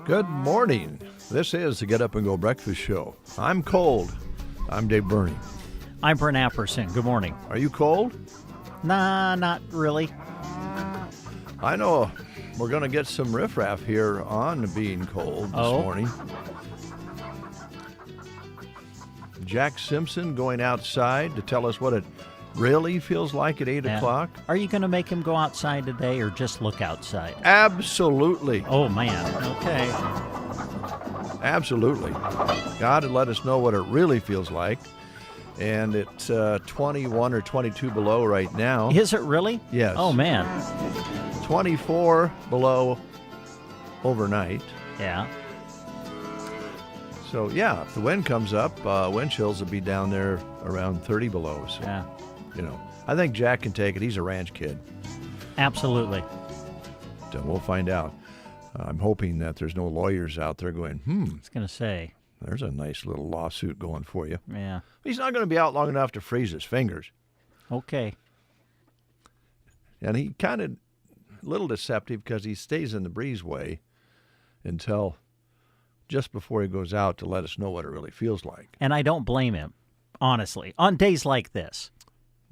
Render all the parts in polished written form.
Good morning. This is the Get Up and Go Breakfast Show. I'm cold. I'm Dave Burney. I'm Brent Apperson. Good morning. Are you cold? Nah, not really. I know we're going to get some riffraff here on being cold this morning. Jack Simpson going outside to tell us what it really feels like at 8 o'clock. Are you going to make him go outside today or just look outside? Absolutely. Oh, man. Okay. Absolutely. God had let us know what it really feels like. And it's 21 or 22 below right now. Is it really? Yes. Oh, man. 24 below overnight. Yeah. So, yeah, if the wind comes up, wind chills will be down there around 30 below. So, Yeah. you know, I think Jack can take it. He's a ranch kid. Absolutely. So we'll find out. I'm hoping that there's no lawyers out there going, I was going to say. there's a nice little lawsuit going for you. Yeah. He's not going to be out long enough to freeze his fingers. Okay. And he kind of, a little deceptive because he stays in the breezeway until just before he goes out to let us know what it really feels like. And I don't blame him, honestly, on days like this.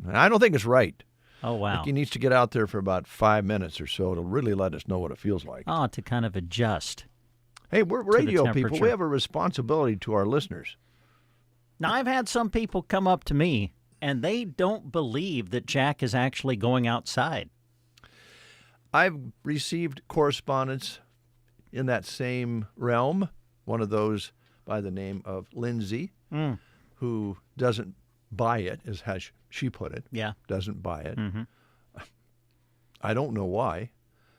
And I don't think it's right. Oh, I wow. think he needs to get out there for about 5 minutes or so to really let us know what it feels like. Oh, to kind of adjust. Hey, we're the radio people. temperature. We have a responsibility to our listeners. Now, I've had some people come up to me, and they don't believe that Jack is actually going outside. I've received correspondence in that same realm. One of those by the name of Lindsay, who doesn't buy it, is how she put it. Yeah. Doesn't buy it. Mm-hmm. I don't know why.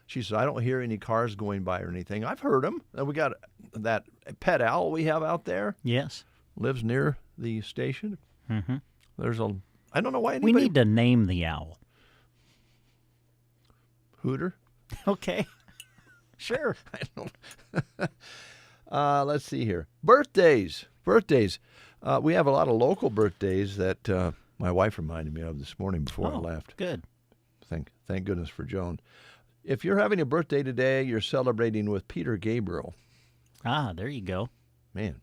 She says, I don't hear any cars going by or anything. I've heard them. And we got that pet owl we have out there. Yes. Lives near the station. Mm-hmm. I don't know why anybody. We need to name the owl. Hooter. Okay. Sure. I don't. Let's see here. Birthdays. We have a lot of local birthdays that my wife reminded me of this morning before I left. Good. Thank goodness for Joan. If you're having a birthday today, you're celebrating with Peter Gabriel. Ah, there you go. Man,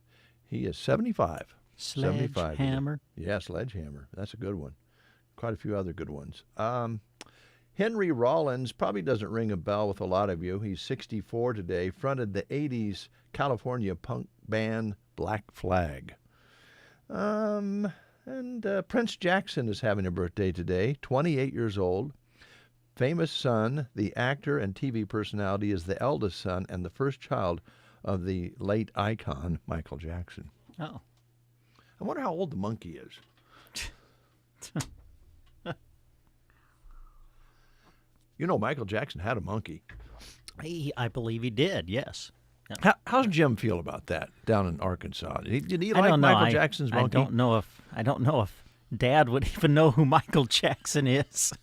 he is 75. 75. Sledgehammer. Yeah, Sledgehammer. That's a good one. Quite a few other good ones. Henry Rollins probably doesn't ring a bell with a lot of you. He's 64 today, fronted the 80s California punk band Black Flag. And Prince Jackson is having a birthday today, 28 years old. Famous son, the actor and TV personality, is the eldest son and the first child of the late icon, Michael Jackson. Oh. I wonder how old the monkey is. You know, Michael Jackson had a monkey. I believe he did, yes. Yeah. How's Jim feel about that down in Arkansas? Did he I like don't know. Michael Jackson's monkey? I don't know if Dad would even know who Michael Jackson is.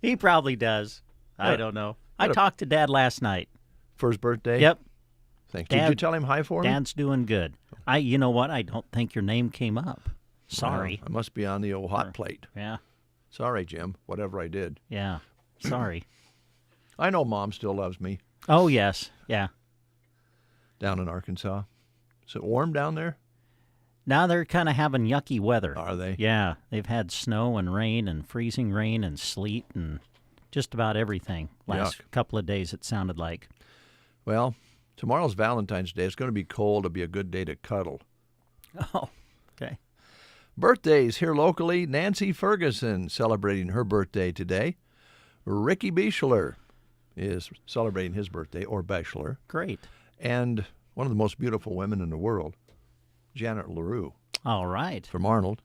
He probably does. I don't know. I talked to Dad last night. For his birthday? Yep. Thanks. Dad, Did you tell him hi for him? Dad's doing good. You know what? I don't think your name came up. Sorry. I must be on the old hot plate. Yeah. Sorry, Jim, whatever I did. Yeah. Sorry. I know Mom still loves me Oh, yes. Yeah. down in Arkansas. Is it warm down there? Now they're kind of having yucky weather. Are they? Yeah. They've had snow and rain and freezing rain and sleet and just about everything. Last couple of days, it sounded like. Well, tomorrow's Valentine's Day. It's going to be cold. It'll be a good day to cuddle. Oh, okay. Birthdays here locally. Nancy Ferguson celebrating her birthday today. Ricky Bichler is celebrating his birthday, or Bachelor. Great. And one of the most beautiful women in the world, Janet LaRue All right. from Arnold,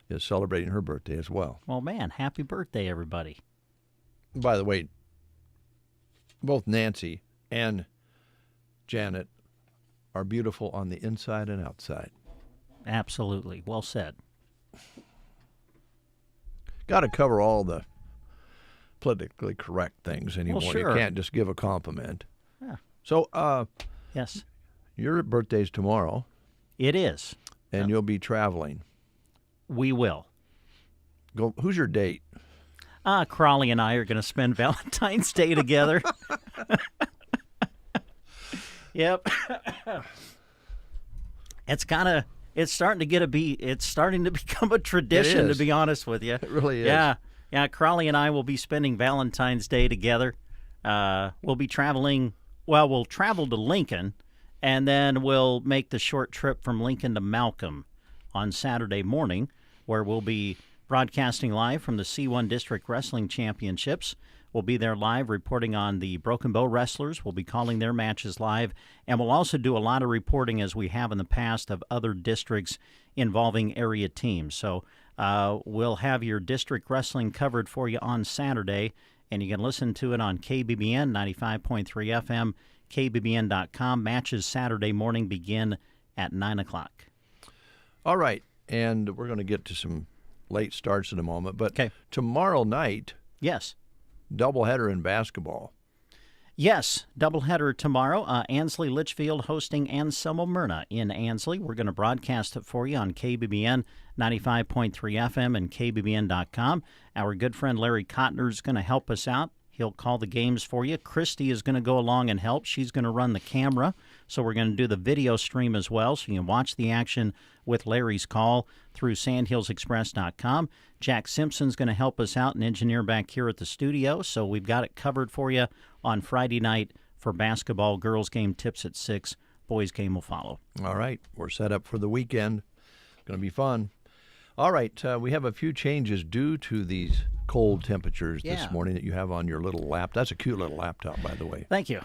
is celebrating her birthday as well. Well, man, happy birthday, everybody. By the way, both Nancy and Janet are beautiful on the inside and outside. Absolutely. Well said. Got to cover all the politically correct things anymore. Well, sure. You can't just give a compliment. Yeah. So, Yes. your birthday's tomorrow, It is. and you'll be traveling. We will. Who's your date? Crawley and I are going to spend Valentine's Day together. Yep. It's starting to become a tradition, to be honest with you. It really is. Yeah. Crawley and I will be spending Valentine's Day together. We'll be traveling. Well, we'll travel to Lincoln, and then we'll make the short trip from Lincoln to Malcolm on Saturday morning, where we'll be broadcasting live from the C1 District Wrestling Championships. We'll be there live reporting on the Broken Bow wrestlers. We'll be calling their matches live. And we'll also do a lot of reporting, as we have in the past, of other districts involving area teams. So we'll have your district wrestling covered for you on Saturday. And you can listen to it on KBBN 95.3 FM, KBBN.com. Matches Saturday morning begin at 9 o'clock. All right. And we're going to get to some late starts in a moment. But tomorrow night, yes, doubleheader in basketball. Yes, doubleheader tomorrow. Ansley Litchfield hosting Anselmo Myrna in Ansley. We're going to broadcast it for you on KBBN 95.3 FM and KBBN.com. Our good friend Larry Kottner is going to help us out. He'll call the games for you. Christy is going to go along and help. She's going to run the camera. So we're going to do the video stream as well, so you can watch the action with Larry's call through sandhillsexpress.com. Jack Simpson's going to help us out and engineer back here at the studio. So we've got it covered for you on Friday night for basketball. Girls game tips at 6. Boys game will follow. All right. We're set up for the weekend. Going to be fun. All right. We have a few changes due to these cold temperatures this morning that you have on your little laptop. That's a cute little laptop, by the way. Thank you.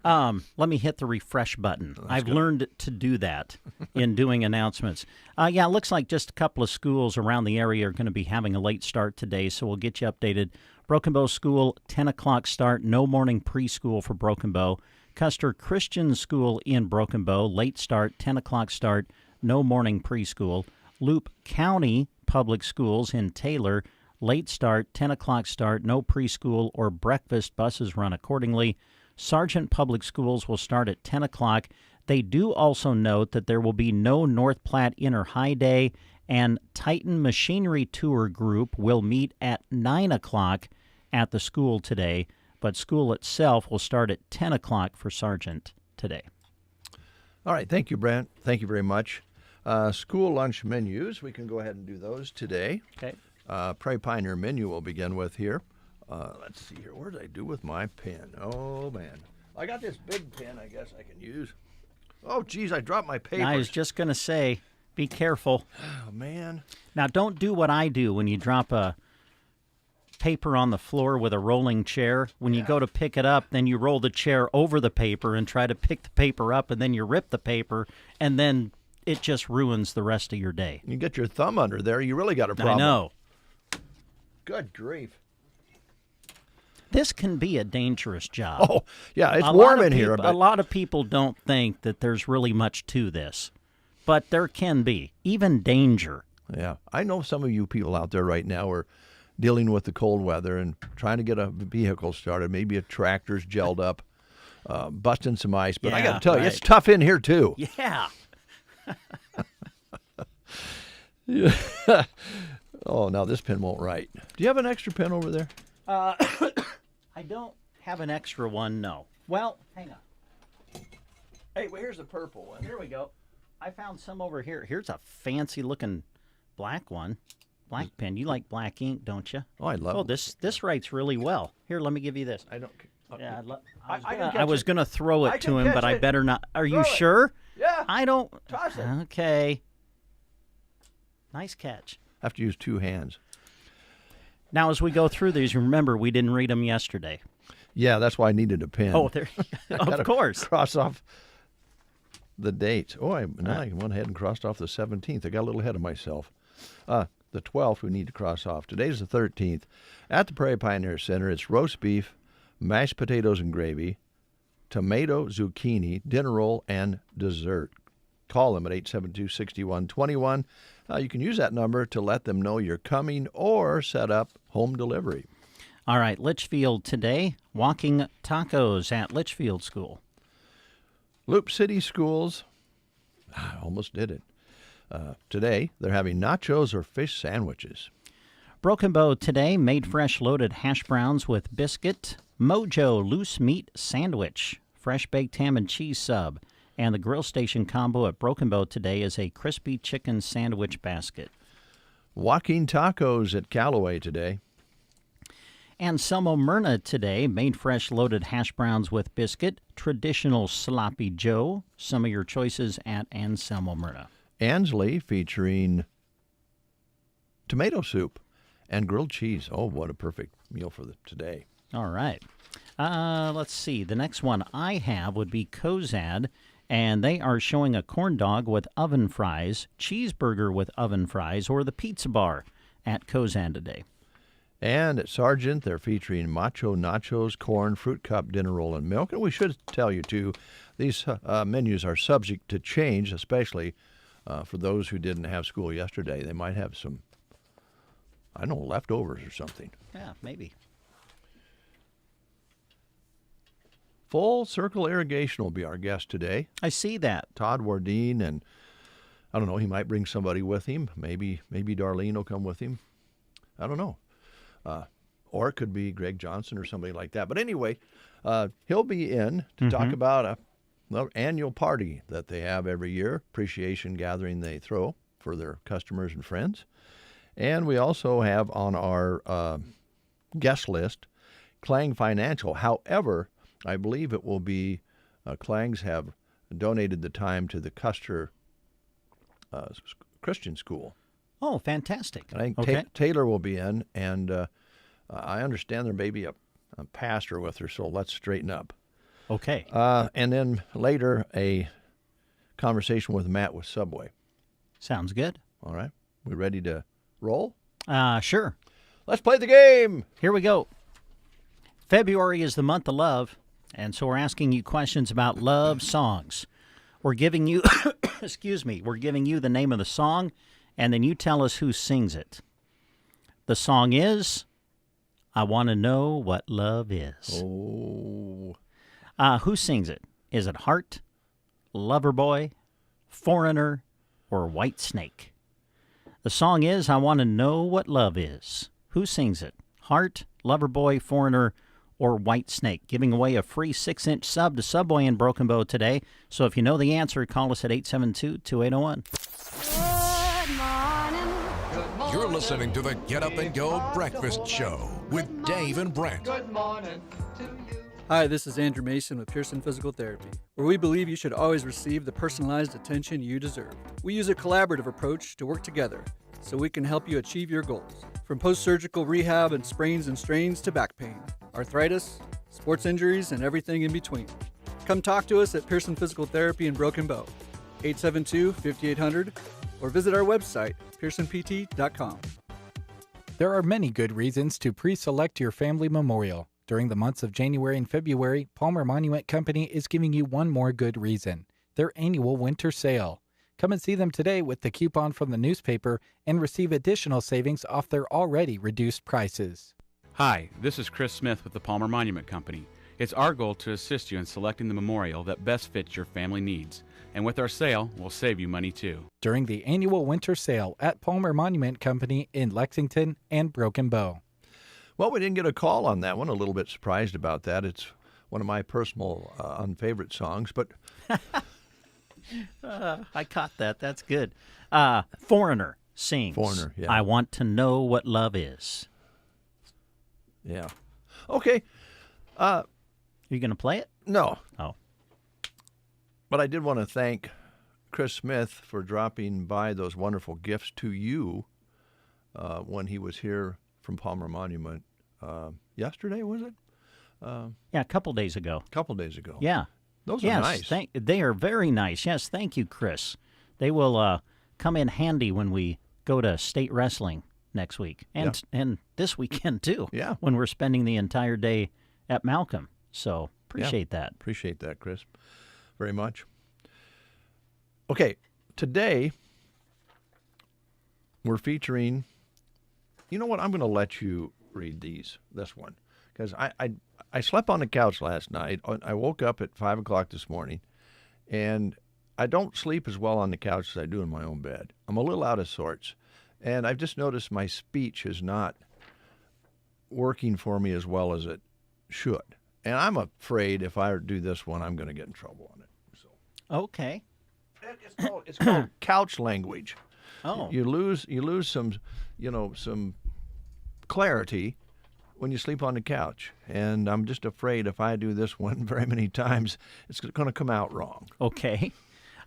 Let me hit the refresh button. I've learned to do that in doing announcements. It looks like just a couple of schools around the area are going to be having a late start today, so we'll get you updated. Broken Bow School, 10 o'clock start, no morning preschool for Broken Bow. Custer Christian School in Broken Bow, late start, 10 o'clock start, no morning preschool. Loop County Public Schools in Taylor, late start, 10 o'clock start, no preschool or breakfast. Buses run accordingly. Sargent Public Schools will start at 10 o'clock. They do also note that there will be no North Platte Inner High Day, and Titan Machinery Tour Group will meet at 9 o'clock at the school today, but school itself will start at 10 o'clock for Sargent today. All right. Thank you, Brent. Thank you very much. School lunch menus, we can go ahead and do those today. Okay. Prairie Pioneer menu we'll begin with here. Let's see here. What did I do with my pen? Oh, man. I got this big pen I guess I can use. Oh, geez, I dropped my papers. I was just going to say, be careful. Oh, man. Now, don't do what I do when you drop a paper on the floor with a rolling chair. When you go to pick it up, then you roll the chair over the paper and try to pick the paper up, and then you rip the paper, and then it just ruins the rest of your day. You get your thumb under there, you really got a problem. I know. Good grief. This can be a dangerous job. Oh, yeah, it's warm in here. A lot of people don't think that there's really much to this, but there can be, even danger. Yeah, I know some of you people out there right now are dealing with the cold weather and trying to get a vehicle started. Maybe a tractor's gelled up, busting some ice. But I got to tell you, it's tough in here, too. Yeah. Yeah. Oh, now this pen won't write. Do you have an extra pen over there? I don't have an extra one, no. Well, hang on. Hey, well, here's the purple one. Here we go. I found some over here. Here's a fancy-looking black one. Black pen. You like black ink, don't you? Oh, I love it. This writes really well. Here, let me give you this. I don't... Yeah, I was going to throw it to him, but I better not. Are you it. sure? Yeah. I don't... Toss it. Okay. Nice catch. I have to use two hands. Now, as we go through these, remember, we didn't read them yesterday. Yeah, that's why I needed a pen. Oh, there. Of course. Cross off the dates. Oh, I went ahead and crossed off the 17th. I got a little ahead of myself. The 12th we need to cross off. Today's the 13th. At the Prairie Pioneer Center, it's roast beef, mashed potatoes and gravy, tomato, zucchini, dinner roll, and dessert. Call them at 872-6121. You can use that number to let them know you're coming or set up home delivery. All right, Litchfield today, walking tacos at Litchfield School. Loop City Schools, almost did it. Today, they're having nachos or fish sandwiches. Broken Bow today, made fresh loaded hash browns with biscuit, Mojo loose meat sandwich fresh baked ham and cheese sub. And the grill station combo at Broken Bow today is a crispy chicken sandwich basket. Joaquin Tacos at Callaway today. Anselmo Myrna today, made fresh loaded hash browns with biscuit, traditional sloppy Joe. Some of your choices at Anselmo Myrna. Ansley featuring tomato soup and grilled cheese. Oh, what a perfect meal for today. All right. Let's see. The next one I have would be Kozad, and they are showing a corn dog with oven fries, cheeseburger with oven fries, or the pizza bar at Kozad today. And at Sargent, they're featuring macho nachos, corn, fruit cup, dinner roll, and milk. And we should tell you, too, these menus are subject to change, especially for those who didn't have school yesterday. They might have some, I don't know, leftovers or something. Yeah, maybe. Full Circle Irrigation will be our guest today. I see that. Todd Wardine, and I don't know, he might bring somebody with him. Maybe Darlene will come with him. I don't know. Or it could be Greg Johnson or somebody like that. But anyway, he'll be in to talk about an annual party that they have every year, appreciation gathering they throw for their customers and friends. And we also have on our guest list Clang Financial. However, I believe it will be Clangs have donated the time to the Custer Christian School. Oh, fantastic. And I think okay. Taylor will be in, and I understand there may be a pastor with her, so let's straighten up. Okay. And then later, a conversation with Matt with Subway. Sounds good. All right. We ready to roll? Sure. Let's play the game. Here we go. February is the month of love, and so we're asking you questions about love songs. We're giving you, we're giving you the name of the song, and then you tell us who sings it. The song is I Want to Know What Love Is. Oh. Who sings it? Is it Heart, Loverboy, Foreigner, or White Snake? The song is I Want to Know What Love Is. Who sings it? Heart, Loverboy, Foreigner, or White Snake? Giving away a free 6-inch sub to Subway in Broken Bow today. So if you know the answer, call us at 872-2801. You're listening to the Get Up and Go Breakfast Show with Dave and Brent. Good morning to you. Hi, this is Andrew Mason with Pearson Physical Therapy, where we believe you should always receive the personalized attention you deserve. We use a collaborative approach to work together so we can help you achieve your goals. From post-surgical rehab and sprains and strains to back pain, arthritis, sports injuries, and everything in between. Come talk to us at Pearson Physical Therapy in Broken Bow, 872-5800, or visit our website, pearsonpt.com. There are many good reasons to pre-select your family memorial. During the months of January and February, Palmer Monument Company is giving you one more good reason: their annual winter sale. Come and see them today with the coupon from the newspaper and receive additional savings off their already reduced prices. Hi, this is Chris Smith with the Palmer Monument Company. It's our goal to assist you in selecting the memorial that best fits your family needs. And with our sale, we'll save you money too. During the annual winter sale at Palmer Monument Company in Lexington and Broken Bow. Well, we didn't get a call on that one. A little bit surprised about that. It's one of my personal unfavorite songs, but I caught that. That's good. Foreigner sings. Foreigner, yeah. I Want to Know What Love Is. yeah. Okay. Are you going to play it? No. Oh. But I did want to thank Chris Smith for dropping by those wonderful gifts to you when he was here from Palmer Monument yesterday, was it? Yeah, a couple days ago. A couple days ago. Yeah. Those are nice. They are very nice. Yes, thank you, Chris. They will come in handy when we go to state wrestling next week and this weekend too. Yeah. When we're spending the entire day at Malcolm. So appreciate that. Appreciate that, Chris, very much. Okay, today we're featuring. You know what? I'm going to let you read this one, because I slept on the couch last night. I woke up at 5 o'clock this morning, and I don't sleep as well on the couch as I do in my own bed. I'm a little out of sorts, and I've just noticed my speech is not working for me as well as it should. And I'm afraid if I do this one, I'm going to get in trouble on it. So Okay. it's called couch language. Oh. You lose some, some clarity when you sleep on the couch. And I'm just afraid if I do this one very many times, it's going to come out wrong. Okay.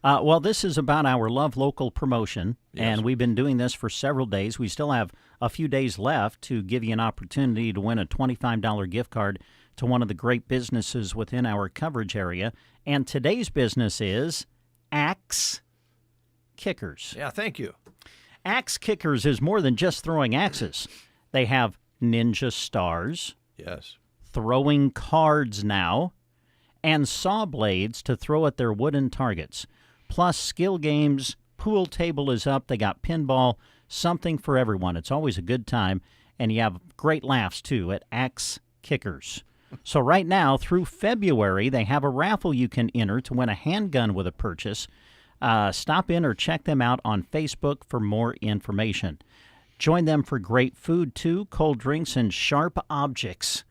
Well, this is about our Love Local promotion, and we've been doing this for several days. We still have a few days left to give you an opportunity to win a $25 gift card to one of the great businesses within our coverage area. And today's business is Axe Kickers. Yeah, thank you. Axe Kickers is more than just throwing axes. They have ninja stars, Yes. throwing cards now, and saw blades to throw at their wooden targets. Plus skill games, pool table is up, they got pinball, something for everyone. It's always a good time, and you have great laughs, too, at Axe Kickers. So right now, through February, they have a raffle you can enter to win a handgun with a purchase. Stop in or check them out on Facebook for more information. Join them for great food, too, cold drinks, and sharp objects.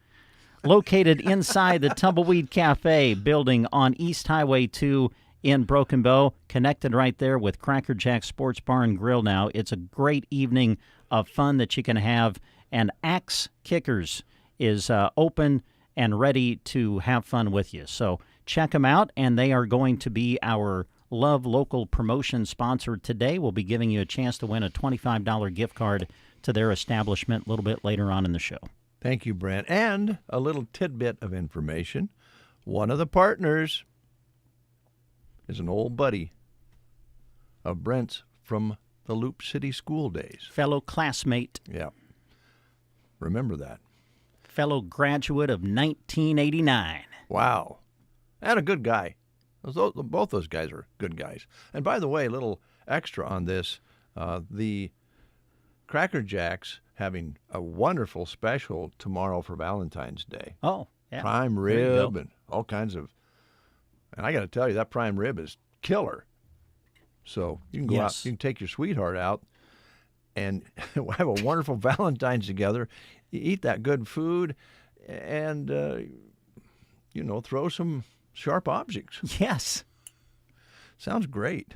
Located inside the Tumbleweed Cafe building on East Highway 2 in Broken Bow, connected right there with Cracker Jack Sports Bar and Grill now. It's a great evening of fun that you can have, and Axe Kickers is open and ready to have fun with you. So check them out, and they are going to be our Love Local promotion sponsor today. We'll be giving you a chance to win a $25 gift card to their establishment a little bit later on in the show. Thank you, Brent. And a little tidbit of information. One of the partners is an old buddy of Brent's from the Loop City school days. Fellow classmate, Yeah. Remember that. fellow graduate of 1989. Wow. And a good guy. Both those guys are good guys. And by the way, a little extra on this, the Cracker Jacks having a wonderful special tomorrow for Valentine's Day. Oh, yeah. Prime There you go. rib and all kinds of, and I got to tell you, that prime rib is killer. So you can go out, Yes. you can take your sweetheart out and have a wonderful Valentine's together, eat that good food, and, throw some sharp objects. Yes. Sounds great.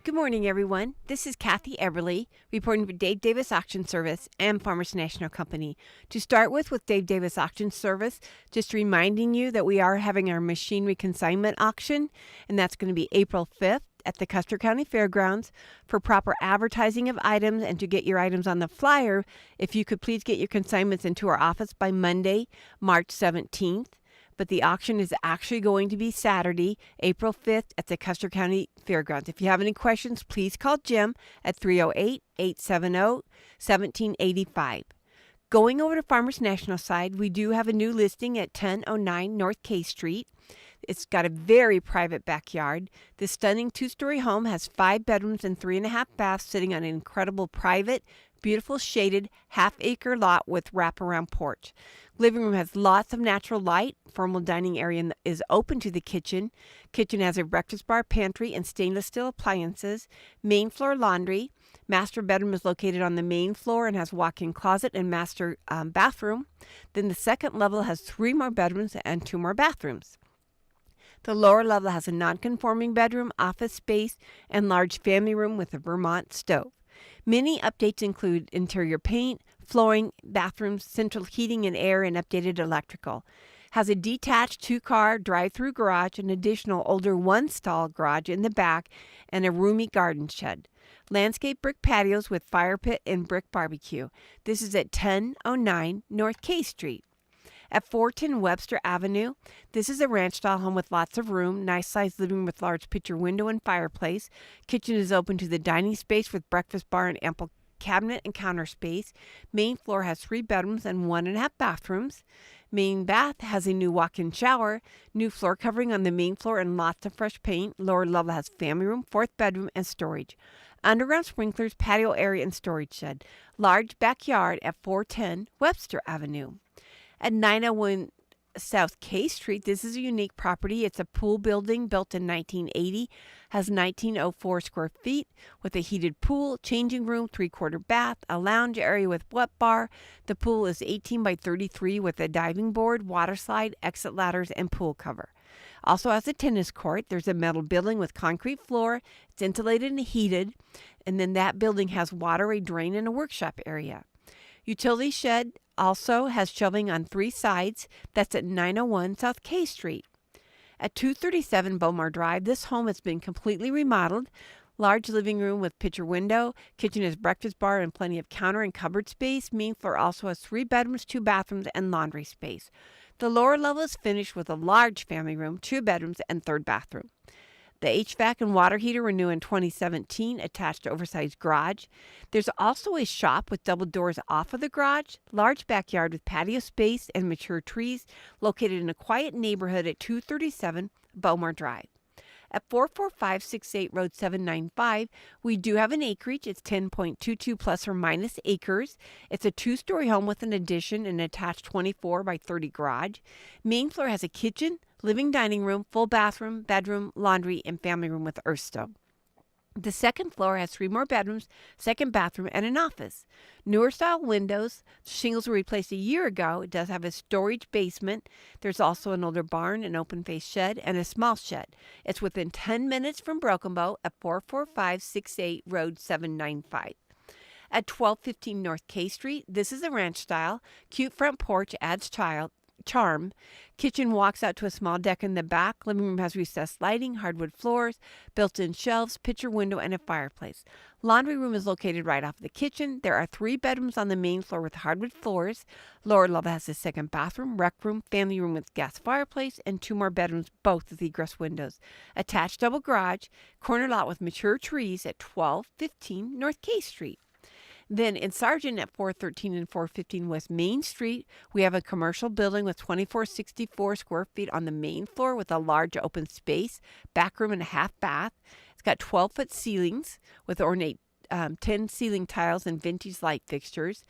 Good morning, everyone. This is Kathy Eberly reporting for Dave Davis Auction Service and Farmers National Company. To start with Dave Davis Auction Service, just reminding you that we are having our machinery consignment auction, and that's going to be April 5th at the Custer County Fairgrounds. For proper advertising of items and to get your items on the flyer, if you could please get your consignments into our office by Monday, March 17th. But the auction is actually going to be Saturday, April 5th at the Custer County Fairgrounds. If you have any questions, please call Jim at 308-870-1785. Going over to Farmers National side, we do have a new listing at 1009 North K Street. It's got a very private backyard. This stunning 2-story home has 5 bedrooms and 3.5 baths sitting on an incredible private, beautiful shaded half-acre lot with wraparound porch. Living room has lots of natural light. Formal dining area is open to the kitchen. Kitchen has a breakfast bar, pantry, and stainless steel appliances. Main floor laundry. Master bedroom is located on the main floor and has walk-in closet and master bathroom. Then the second level has 3 more bedrooms and 2 more bathrooms. The lower level has a non-conforming bedroom, office space, and large family room with a Vermont stove. Many updates include interior paint, flooring, bathrooms, central heating and air, and updated electrical. Has a detached 2-car drive-through garage, an additional older 1-stall garage in the back, and a roomy garden shed. Landscape brick patios with fire pit and brick barbecue. This is at 1009 North K Street. At 410 Webster Avenue, this is a ranch-style home with lots of room, nice-sized living room with large picture window and fireplace. Kitchen is open to the dining space with breakfast bar and ample cabinet and counter space. Main floor has 3 bedrooms and 1.5 bathrooms. Main bath has a new walk-in shower, new floor covering on the main floor, and lots of fresh paint. Lower level has family room, 4th bedroom, and storage. Underground sprinklers, patio area, and storage shed. Large backyard at 410 Webster Avenue. At 901 South K Street, this is a unique property. It's a pool building built in 1980, has 1904 square feet with a heated pool, changing room, 3-quarter bath, a lounge area with wet bar. The pool is 18 by 33 with a diving board, water slide, exit ladders, and pool cover. Also has a tennis court. There's a metal building with concrete floor. It's insulated and heated. And then that building has water, a drain, and a workshop area. Utility shed also has shelving on 3 sides. That's at 901 South K Street. At 237 Beaumar Drive, this home has been completely remodeled. Large living room with picture window. Kitchen has breakfast bar and plenty of counter and cupboard space. Main floor also has 3 bedrooms, 2 bathrooms, and laundry space. The lower level is finished with a large family room, 2 bedrooms, and 3rd bathroom. The HVAC and water heater were new in 2017, attached to oversized garage. There's also a shop with double doors off of the garage, large backyard with patio space and mature trees, located in a quiet neighborhood at 237 Beaumar Drive. At 44568 Road 795, we do have an acreage. It's 10.22 plus or minus acres. It's a 2-story home with an addition and attached 24 by 30 garage. Main floor has a kitchen, living dining room, full bathroom, bedroom, laundry, and family room with earth stove. The second floor has 3 more bedrooms, 2nd bathroom, and an office. Newer style windows. Shingles were replaced a year ago. It does have a storage basement. There's also an older barn, an open face shed, and a small shed. It's within 10 minutes from Broken Bow at 44568 Road 795. At 1215 North K Street, this is a ranch style. Cute front porch adds charm. Kitchen walks out to a small deck in the back. Living room has recessed lighting, hardwood floors, built-in shelves, picture window, and a fireplace. Laundry room is located right off the kitchen. There are 3 bedrooms on the main floor with hardwood floors. Lower level has a 2nd bathroom, rec room, family room with gas fireplace, and 2 more bedrooms, both with egress windows. Attached double garage, corner lot with mature trees at 1215 North K Street. Then in Sargent at 413 and 415 West Main Street, we have a commercial building with 2464 square feet on the main floor with a large open space, back room, and a half bath. It's got 12-foot ceilings with ornate 10 ceiling tiles and vintage light fixtures.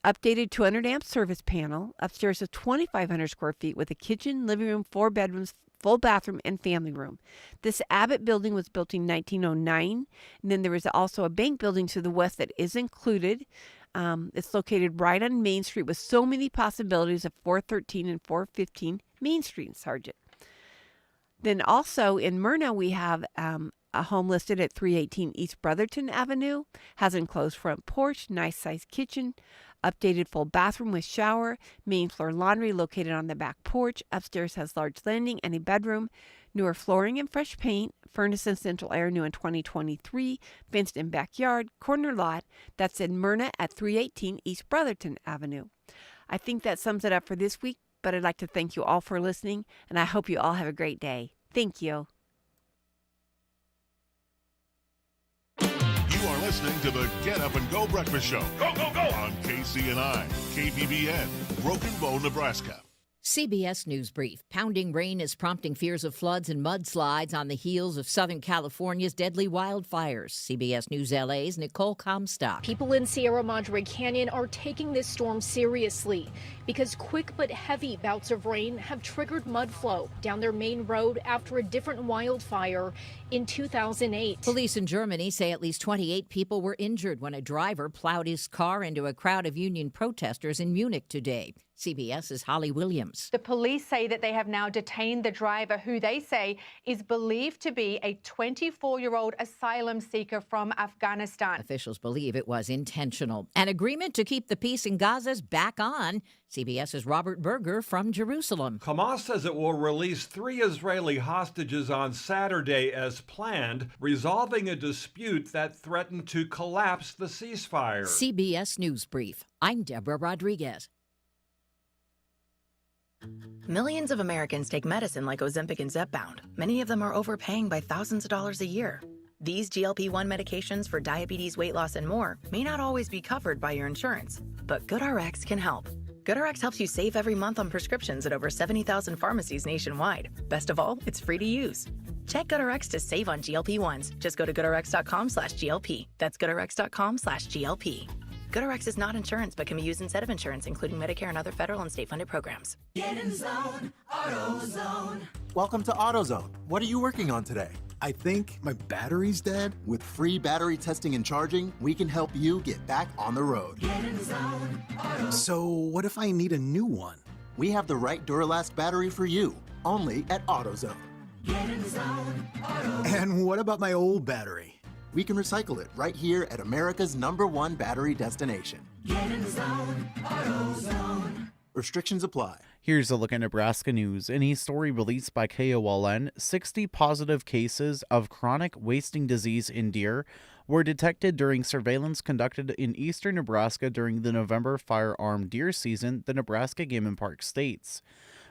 Updated 200-amp service panel. Upstairs is 2,500 square feet with a kitchen, living room, 4 bedrooms, full bathroom, and family room. This Abbott building was built in 1909. And then there is also a bank building to the west that is included. It's located right on Main Street with so many possibilities of 413 and 415 Main Street in Sargent. Then also in Myrna, we have a A home listed at 318 East Brotherton Avenue has enclosed front porch, nice sized kitchen, updated full bathroom with shower, main floor laundry located on the back porch. Upstairs has large landing and a bedroom, newer flooring and fresh paint, furnace and central air new in 2023, fenced in backyard, corner lot. That's in Myrna at 318 East Brotherton Avenue. I think that sums it up for this week, but I'd like to thank you all for listening, and I hope you all have a great day. Thank you. You are listening to the Get Up and Go Breakfast Show. Go, go, go! On KCNI, KBBN, Broken Bow, Nebraska. CBS News Brief. Pounding rain is prompting fears of floods and mudslides on the heels of Southern California's deadly wildfires. CBS News LA's Nicole Comstock. People in Sierra Madre Canyon are taking this storm seriously because quick but heavy bouts of rain have triggered mud flow down their main road after a different wildfire in 2008. Police in Germany say at least 28 people were injured when a driver plowed his car into a crowd of union protesters in Munich today. CBS's Holly Williams. The police say that they have now detained the driver, who they say is believed to be a 24-year-old asylum seeker from Afghanistan. Officials believe it was intentional. An agreement to keep the peace in Gaza is back on. CBS's Robert Berger from Jerusalem. Hamas says it will release 3 Israeli hostages on Saturday as planned, resolving a dispute that threatened to collapse the ceasefire. CBS News Brief. I'm Deborah Rodriguez. Millions of Americans take medicine like Ozempic and Zepbound. Many of them are overpaying by thousands of dollars a year. These GLP-1 medications for diabetes, weight loss, and more may not always be covered by your insurance, but GoodRx can help. GoodRx helps you save every month on prescriptions at over 70,000 pharmacies nationwide. Best of all, it's free to use. Check GoodRx to save on GLP-1s. Just go to goodrx.com/GLP. That's goodrx.com/GLP. GoodRx is not insurance but can be used instead of insurance, including Medicare and other federal and state-funded programs. Get in zone, AutoZone. Welcome to AutoZone. What are you working on today? I think my battery's dead. With free battery testing and charging, we can help you get back on the road. Get in zone, AutoZone. So what if I need a new one? We have the right Duralast battery for you, only at AutoZone. Get in zone, AutoZone. And what about my old battery? We can recycle it right here at America's #1 battery destination. Get in zone, AutoZone. Restrictions apply. Here's a look at Nebraska news. In a story released by KOLN, 60 positive cases of chronic wasting disease in deer were detected during surveillance conducted in eastern Nebraska during the November firearm deer season, the Nebraska Game and Park states.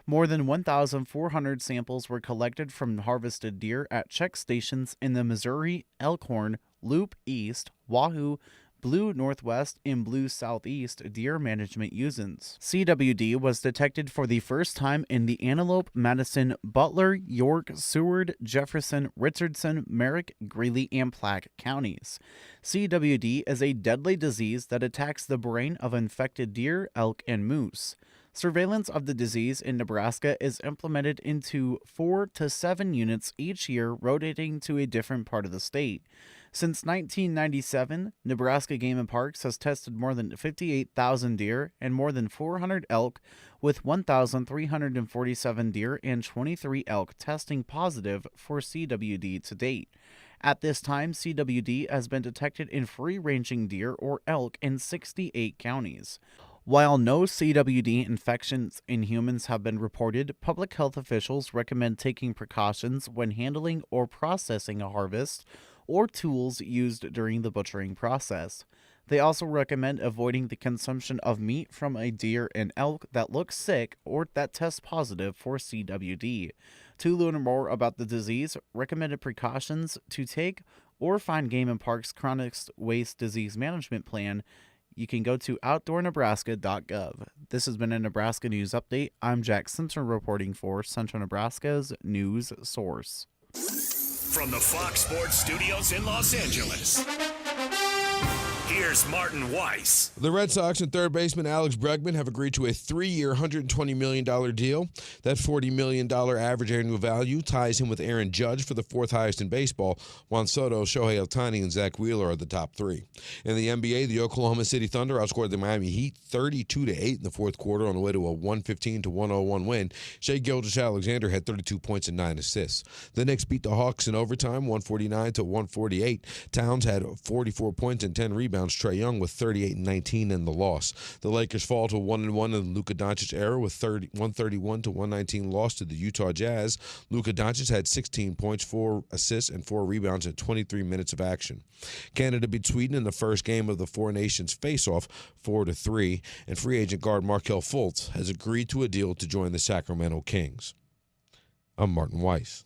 More than 1,400 samples were collected from harvested deer at check stations in the Missouri, Elkhorn, Loop East, Wahoo, Blue Northwest, and Blue Southeast deer management units. CWD was detected for the first time in the Antelope, Madison, Butler, York, Seward, Jefferson, Richardson, Merrick, Greeley, and Platte counties. CWD is a deadly disease that attacks the brain of infected deer, elk, and moose. Surveillance of the disease in Nebraska is implemented into 4 to 7 units each year, rotating to a different part of the state. Since 1997, Nebraska Game and Parks has tested more than 58,000 deer and more than 400 elk, with 1,347 deer and 23 elk testing positive for CWD to date. At this time, CWD has been detected in free-ranging deer or elk in 68 counties. While no CWD infections in humans have been reported, public health officials recommend taking precautions when handling or processing a harvest or tools used during the butchering process. They also recommend avoiding the consumption of meat from a deer and elk that looks sick or that tests positive for CWD. To learn more about the disease, recommended precautions to take, or find Game and Parks Chronic Waste Disease Management Plan, you can go to outdoornebraska.gov. This has been a Nebraska News Update. I'm Jack Simpson reporting for Central Nebraska's news source. From the Fox Sports Studios in Los Angeles, Here's Martin Weiss. The Red Sox and third baseman Alex Bregman have agreed to a 3-year, $120 million deal. That $40 million average annual value ties him with Aaron Judge for the fourth highest in baseball. Juan Soto, Shohei Ohtani, and Zach Wheeler are the top three. In the NBA, the Oklahoma City Thunder outscored the Miami Heat 32-8 in the fourth quarter on the way to a 115-101 win. Shai Gilgeous-Alexander had 32 points and 9 assists. The Knicks beat the Hawks in overtime, 149-148. Towns had 44 points and 10 rebounds. Trae Young with 38 and 19 in the loss. The Lakers fall to 1-1 in the Luka Doncic era with 131-119 loss to the Utah Jazz. Luka Doncic had 16 points, 4 assists, and 4 rebounds in 23 minutes of action. Canada beat Sweden in the first game of the Four Nations face-off 4-3, and free agent guard Markelle Fultz has agreed to a deal to join the Sacramento Kings. I'm Martin Weiss.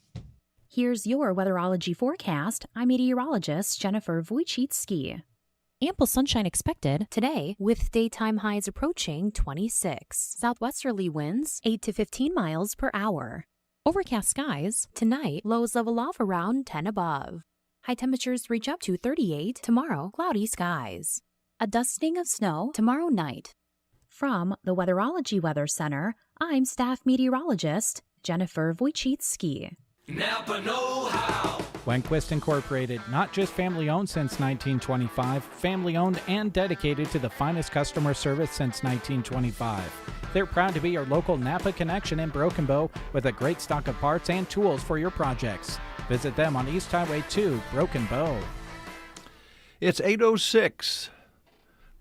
Here's your weatherology forecast. I'm meteorologist Jennifer Wojcicki. Ample sunshine expected today with daytime highs approaching 26. Southwesterly winds 8 to 15 miles per hour. Overcast skies tonight, lows level off around 10 above. High temperatures reach up to 38 tomorrow, cloudy skies. A dusting of snow tomorrow night. From the Weatherology Weather Center, I'm staff meteorologist Jennifer Wojcicki. Napa know-how. Wenquist Incorporated, not just family-owned since 1925, family-owned and dedicated to the finest customer service since 1925. They're proud to be your local Napa connection in Broken Bow with a great stock of parts and tools for your projects. Visit them on East Highway 2, Broken Bow. It's 8:06.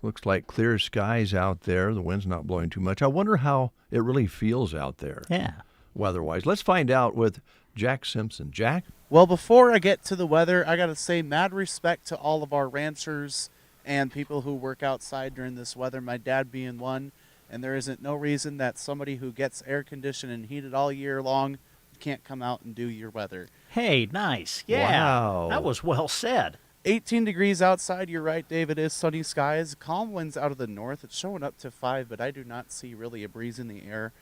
Looks like clear skies out there. The wind's not blowing too much. I wonder how it really feels out there. Yeah. Weather-wise. Let's find out with Jack Simpson. Jack? Well, before I get to the weather, I got to say mad respect to all of our ranchers and people who work outside during this weather, my dad being one. And there isn't no reason that somebody who gets air conditioned and heated all year long can't come out and do your weather. Hey, nice. Yeah. Wow. That was well said. 18 degrees outside. You're right, Dave. It is sunny skies. Calm winds out of the north. It's showing up to 5, but I do not see really a breeze in the air.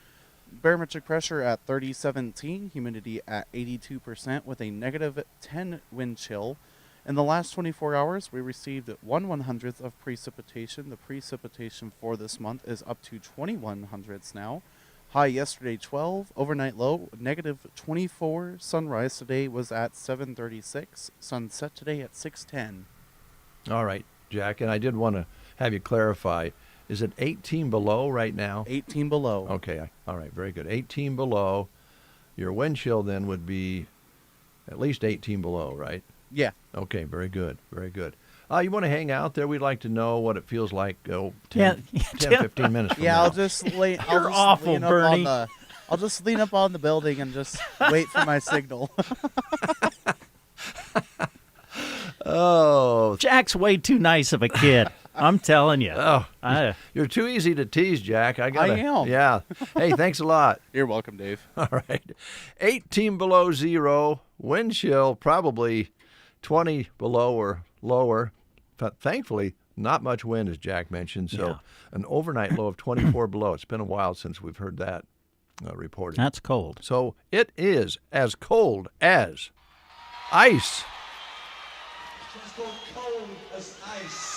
Barometric pressure at 3017, humidity at 82% with a negative 10 wind chill. In the last 24 hours, we received 1/100th of precipitation. The precipitation for this month is up to 21/100ths now. High yesterday 12, overnight low negative 24. Sunrise today was at 7:36. Sunset today at 6:10. All right, Jack, and I did want to have you clarify. Is it 18 below right now? 18 below. Okay, all right, very good. 18 below. Your wind chill then would be at least 18 below, right? Yeah. Okay, very good, very good. You want to hang out there? We'd like to know what it feels like 10, 15 minutes from now. I'll just lean. You're awful, lean up Bernie. I'll just lean up on the building and just wait for my signal. Oh, Jack's way too nice of a kid. I'm telling you. Oh, you're too easy to tease, Jack. I am. Yeah. Hey, thanks a lot. You're welcome, Dave. All right. 18 below zero. Wind chill probably 20 below or lower. But thankfully, not much wind, as Jack mentioned. So an overnight low of 24 below. It's been a while since we've heard that reported. That's cold. So it is as cold as ice. Just go cold as ice.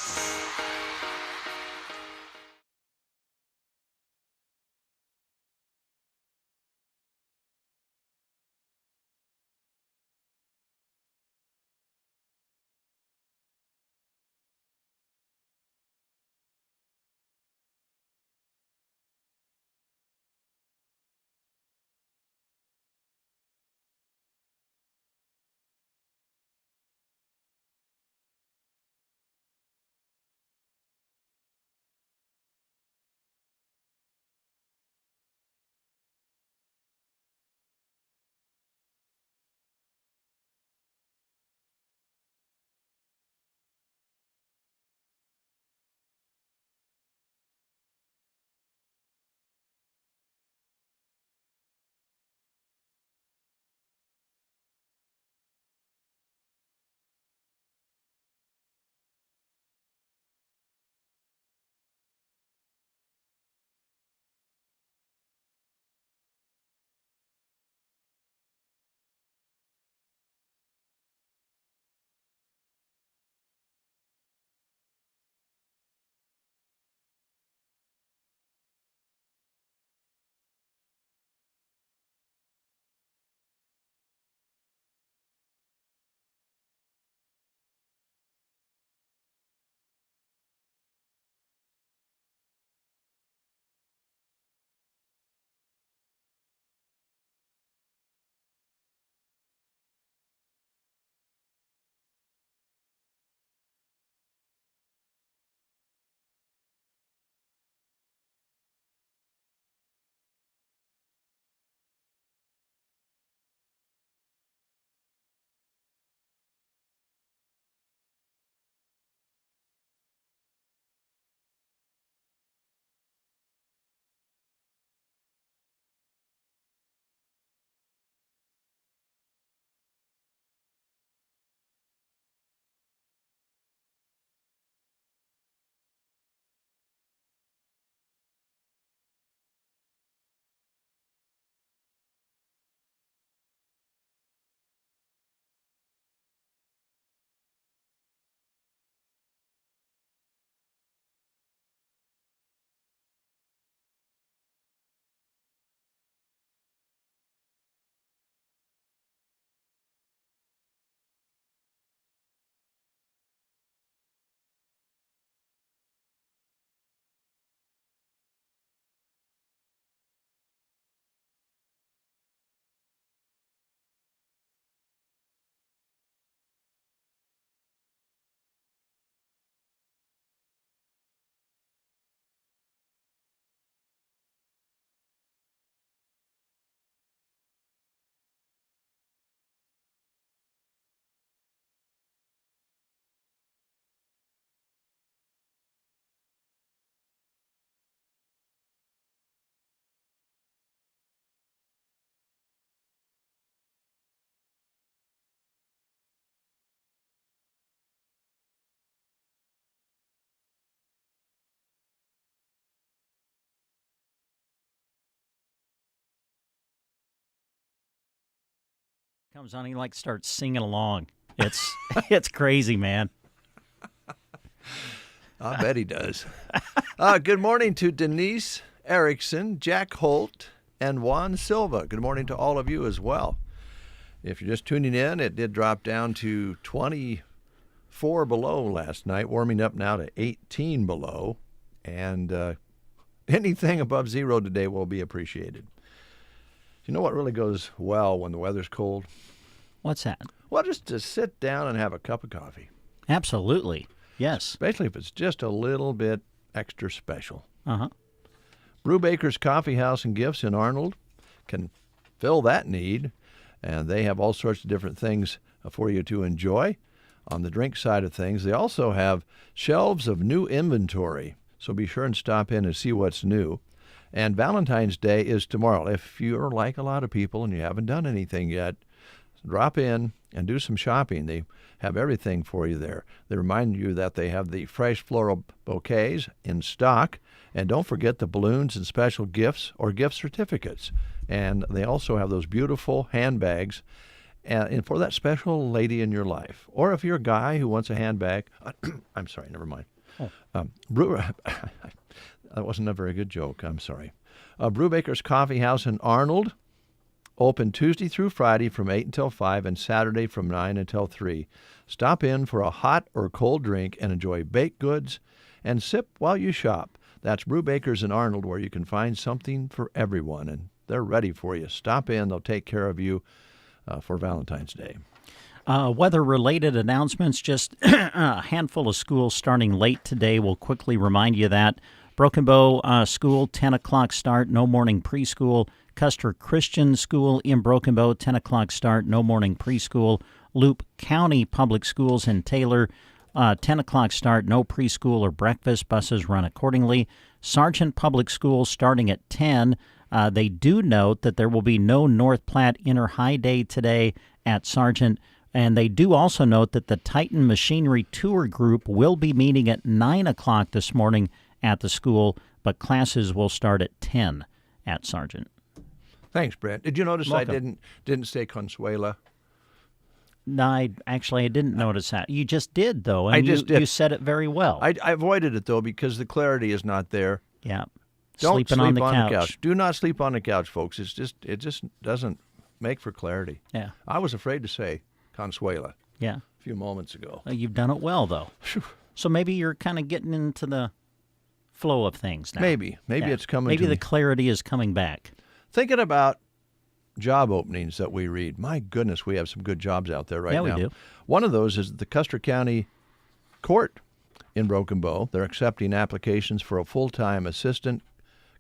Comes on, he like starts singing along. It's it's crazy, man. I bet he does. Good morning to Denise Erickson, Jack Holt, and Juan Silva. Good morning to all of you as well. If you're just tuning in, it did drop down to 24 below last night, warming up now to 18 below. And anything above zero today will be appreciated. You know what really goes well when the weather's cold? What's that? Well, just to sit down and have a cup of coffee. Absolutely. Yes. Especially if it's just a little bit extra special. Uh-huh. Brubaker's Coffee House and Gifts in Arnold can fill that need, and they have all sorts of different things for you to enjoy. On the drink side of things, they also have shelves of new inventory, so be sure and stop in and see what's new. And Valentine's Day is tomorrow. If you're like a lot of people and you haven't done anything yet, drop in and do some shopping. They have everything for you there. They remind you that they have the fresh floral bouquets in stock. And don't forget the balloons and special gifts or gift certificates. And they also have those beautiful handbags and for that special lady in your life. Or if you're a guy who wants a handbag, I'm sorry, never mind. That wasn't a very good joke. I'm sorry. Brubaker's Coffee House in Arnold, open Tuesday through Friday from 8 until 5 and Saturday from 9 until 3. Stop in for a hot or cold drink and enjoy baked goods and sip while you shop. That's Brubaker's in Arnold, where you can find something for everyone, and they're ready for you. Stop in. They'll take care of you for Valentine's Day. Weather-related announcements, just a handful of schools starting late today. We'll quickly remind you that. Broken Bow School, 10 o'clock start, no morning preschool. Custer Christian School in Broken Bow, 10 o'clock start, no morning preschool. Loop County Public Schools in Taylor, 10 o'clock start, no preschool or breakfast. Buses run accordingly. Sargent Public Schools starting at 10. They do note that there will be no North Platte Inner High Day today at Sargent. And they do also note that the Titan Machinery Tour Group will be meeting at 9 o'clock this morning at the school, but classes will start at 10 at Sargent. Thanks, Brent. Did you notice Welcome. I didn't say Consuela? No, I didn't notice that. You just did, though, and I just did. You said it very well. I avoided it, though, because the clarity is not there. Yeah. Don't Sleeping sleep on the couch. Do not sleep on the couch, folks. It just doesn't make for clarity. Yeah. I was afraid to say Consuela. Yeah. A few moments ago. You've done it well, though. So maybe you're kind of getting into the flow of things now. Maybe it's coming. Maybe to the me. clarity is coming back. Thinking about job openings that we read. My goodness, we have some good jobs out there right now. Yeah, we do. One of those is the Custer County Court in Broken Bow. They're accepting applications for a full-time assistant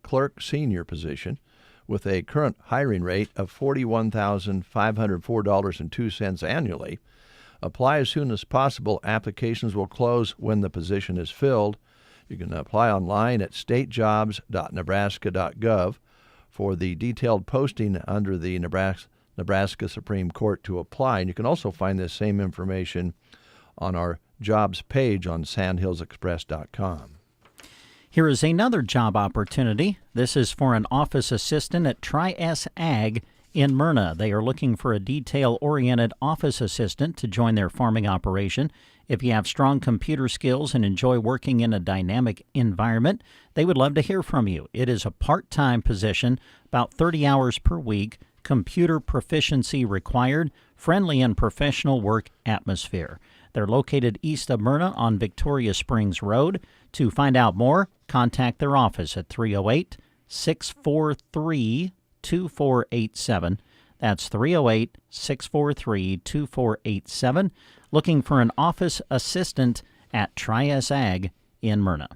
clerk senior position with a current hiring rate of $41,504.02 annually. Apply as soon as possible. Applications will close when the position is filled. You can apply online at statejobs.nebraska.gov for the detailed posting under the Nebraska Supreme Court to apply. And you can also find this same information on our jobs page on sandhillsexpress.com. Here is another job opportunity. This is for an office assistant at Tri-S Ag in Myrna. They are looking for a detail-oriented office assistant to join their farming operation. If you have strong computer skills and enjoy working in a dynamic environment, they would love to hear from you. It is a part-time position, about 30 hours per week, computer proficiency required, friendly and professional work atmosphere. They're located east of Myrna on Victoria Springs Road. To find out more, contact their office at 308-643-2487. That's 308-643-2487. Looking for an office assistant at Tri-S Ag in Myrna.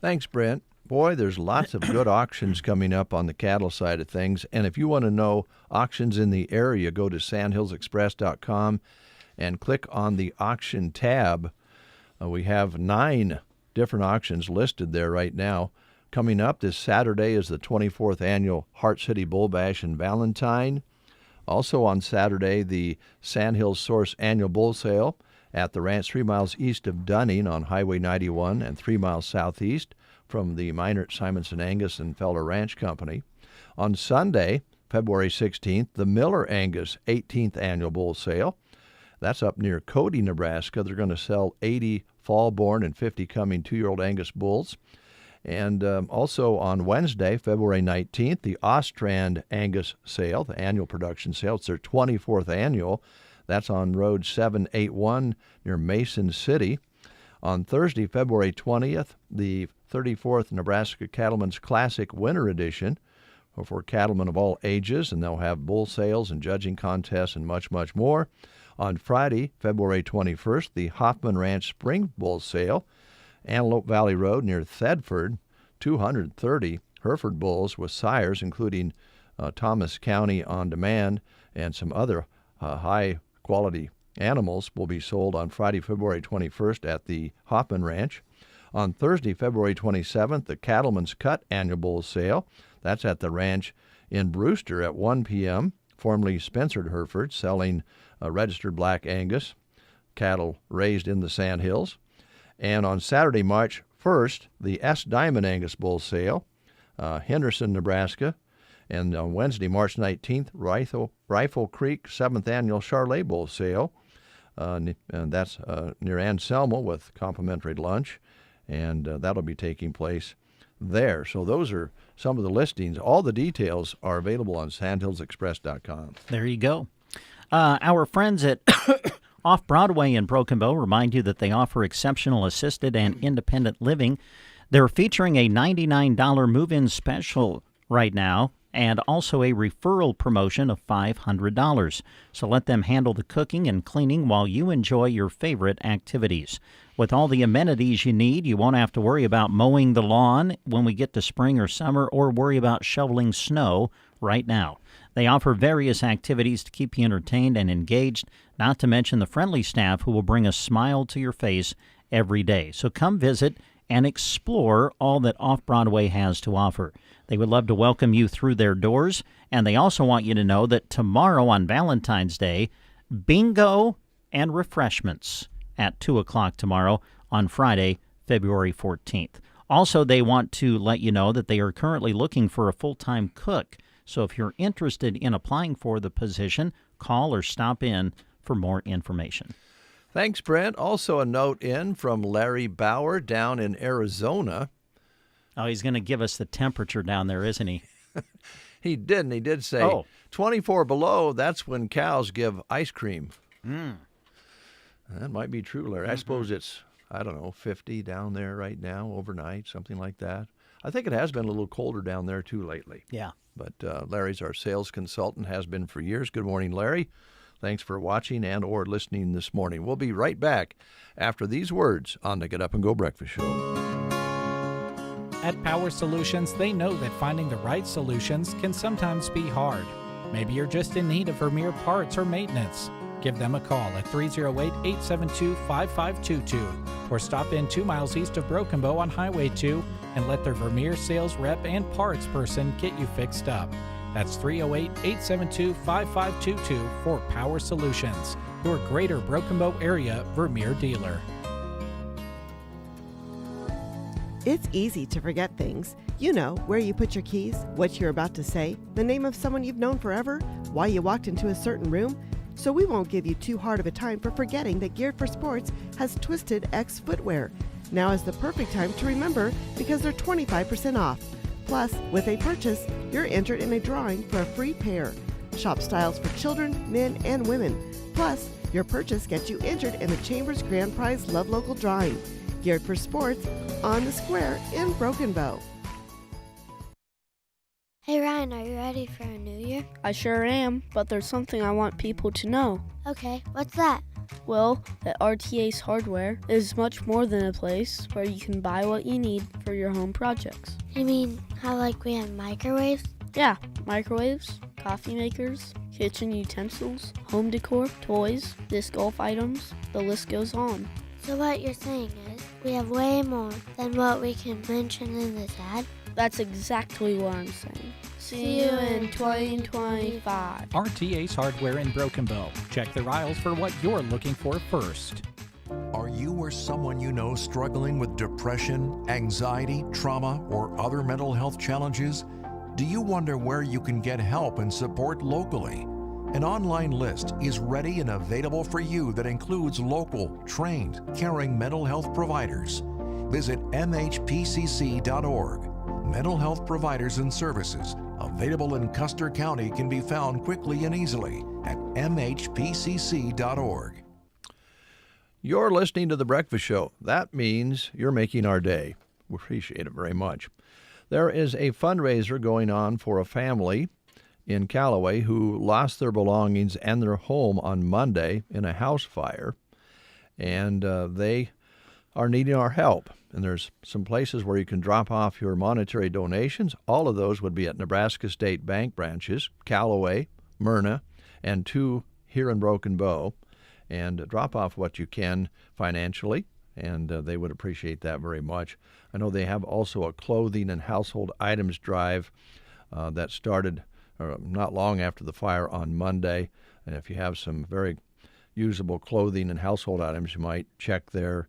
Thanks, Brent. Boy, there's lots of good auctions coming up on the cattle side of things. And if you want to know auctions in the area, go to sandhillsexpress.com and click on the auction tab. We have 9 different auctions listed there right now. Coming up this Saturday is the 24th annual Heart City Bull Bash in Valentine. Also on Saturday, the Sandhills Source Annual Bull Sale at the ranch 3 miles east of Dunning on Highway 91 and 3 miles southeast from the Minert, Simonson Angus and Felder Ranch Company. On Sunday, February 16th, the Miller Angus 18th Annual Bull Sale. That's up near Cody, Nebraska. They're going to sell 80 fall-born and 50 coming 2-year-old Angus bulls. And also on Wednesday, February 19th, the Ostrand Angus Sale, the annual production sale. It's their 24th annual. That's on Road 781 near Mason City. On Thursday, February 20th, the 34th Nebraska Cattlemen's Classic Winter Edition for cattlemen of all ages, and they'll have bull sales and judging contests and much, much more. On Friday, February 21st, the Hoffman Ranch Spring Bull Sale, Antelope Valley Road near Thedford, 230 Hereford bulls with sires, including Thomas County On Demand and some other high-quality animals, will be sold on Friday, February 21st at the Hoffman Ranch. On Thursday, February 27th, the Cattleman's Cut Annual Bull Sale. That's at the ranch in Brewster at 1 p.m., formerly Spencer Hereford, selling registered Black Angus cattle raised in the Sandhills. And on Saturday, March 1st, the S. Diamond Angus Bull Sale, Henderson, Nebraska. And on Wednesday, March 19th, Rifle Creek 7th Annual Charlet Bull Sale. And that's near Anselmo with complimentary lunch. And that'll be taking place there. So those are some of the listings. All the details are available on sandhillsexpress.com. There you go. Our friends at Off-Broadway in Broken Bow remind you that they offer exceptional assisted and independent living. They're featuring a $99 move-in special right now and also a referral promotion of $500. So let them handle the cooking and cleaning while you enjoy your favorite activities. With all the amenities you need, you won't have to worry about mowing the lawn when we get to spring or summer or worry about shoveling snow right now. They offer various activities to keep you entertained and engaged, not to mention the friendly staff who will bring a smile to your face every day. So come visit and explore all that Off-Broadway has to offer. They would love to welcome you through their doors, and they also want you to know that tomorrow on Valentine's Day, bingo and refreshments at 2 o'clock tomorrow on Friday, February 14th. Also, they want to let you know that they are currently looking for a full-time cook. So if you're interested in applying for the position, call or stop in for more information. Thanks, Brent. Also a note in from Larry Bauer down in Arizona. Oh, he's going to give us the temperature down there, isn't he? He didn't. He did say 24 below, that's when cows give ice cream. That might be true, Larry. I suppose it's, 50 down there right now, overnight, something like that. I think it has been a little colder down there, too, lately. Yeah. But Larry's our sales consultant, has been for years. Good morning, Larry. Thanks for watching and or listening this morning. We'll be right back after these words on the Get Up and Go Breakfast Show. At Power Solutions, they know that finding the right solutions can sometimes be hard. Maybe you're just in need of Vermeer parts or maintenance. Give them a call at 308-872-5522 or stop in 2 miles east of Broken Bow on Highway 2 and let their Vermeer sales rep and parts person get you fixed up. That's 308-872-5522 for Power Solutions, your greater Broken Bow area Vermeer dealer. It's easy to forget things. You know, where you put your keys, what you're about to say, the name of someone you've known forever, why you walked into a certain room. So we won't give you too hard of a time for forgetting that Geared for Sports has Twisted X footwear. Now is the perfect time to remember because they're 25% off. Plus, with a purchase, you're entered in a drawing for a free pair. Shop styles for children, men, and women. Plus, your purchase gets you entered in the Chamber's Grand Prize Love Local drawing. Geared for Sports on the Square in Broken Bow. Hey Ryan, are you ready for a new year? I sure am, but there's something I want people to know. Okay, what's that? Well, that RTA's Hardware is much more than a place where you can buy what you need for your home projects. You mean how like we have microwaves? Yeah, microwaves, coffee makers, kitchen utensils, home decor, toys, disc golf items, the list goes on. So what you're saying is we have way more than what we can mention in this ad? That's exactly what I'm saying. See you in 2025. RTA's Hardware in Broken Bow. Check their aisles for what you're looking for first. Are you or someone you know struggling with depression, anxiety, trauma, or other mental health challenges? Do you wonder where you can get help and support locally? An online list is ready and available for you that includes local, trained, caring mental health providers. Visit mhpcc.org. Mental health providers and services available in Custer County can be found quickly and easily at mhpcc.org. You're listening to The Breakfast Show. That means you're making our day. We appreciate it very much. There is a fundraiser going on for a family in Callaway who lost their belongings and their home on Monday in a house fire, and they are needing our help. And there's some places where you can drop off your monetary donations. All of those would be at Nebraska State Bank branches, Callaway, Myrna, and 2 here in Broken Bow. And drop off what you can financially, and they would appreciate that very much. I know they have also a clothing and household items drive that started not long after the fire on Monday. And if you have some very usable clothing and household items, you might check there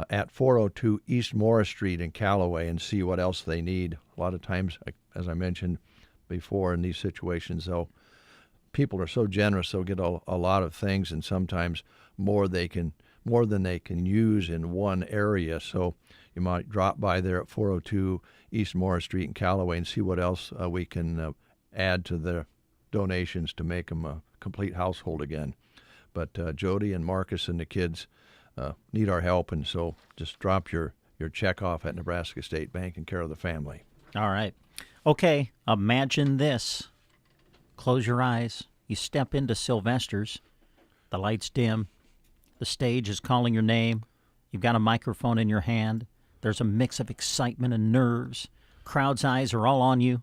at 402 East Morris Street in Callaway and see what else they need. A lot of times, as I mentioned before, in these situations, though, people are so generous, they'll get a lot of things, and sometimes more than they can use in one area. So you might drop by there at 402 East Morris Street in Callaway and see what else we can add to the donations to make them a complete household again. But Jody and Marcus and the kids need our help, and so just drop your check off at Nebraska State Bank in care of the family. All right. Okay, imagine this. Close your eyes. You step into Sylvester's. The lights dim. The stage is calling your name. You've got a microphone in your hand. There's a mix of excitement and nerves. Crowd's eyes are all on you.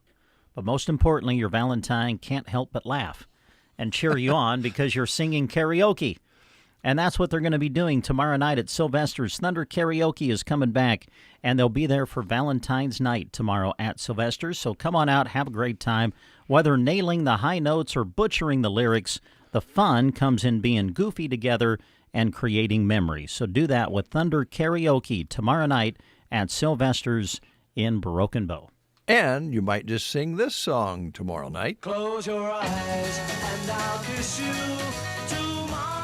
But most importantly, your Valentine can't help but laugh and cheer you on because you're singing karaoke. And that's what they're going to be doing tomorrow night at Sylvester's. Thunder Karaoke is coming back, and they'll be there for Valentine's night tomorrow at Sylvester's. So come on out, have a great time. Whether nailing the high notes or butchering the lyrics, the fun comes in being goofy together and creating memories. So do that with Thunder Karaoke tomorrow night at Sylvester's in Broken Bow. And you might just sing this song tomorrow night. Close your eyes and I'll kiss you tomorrow.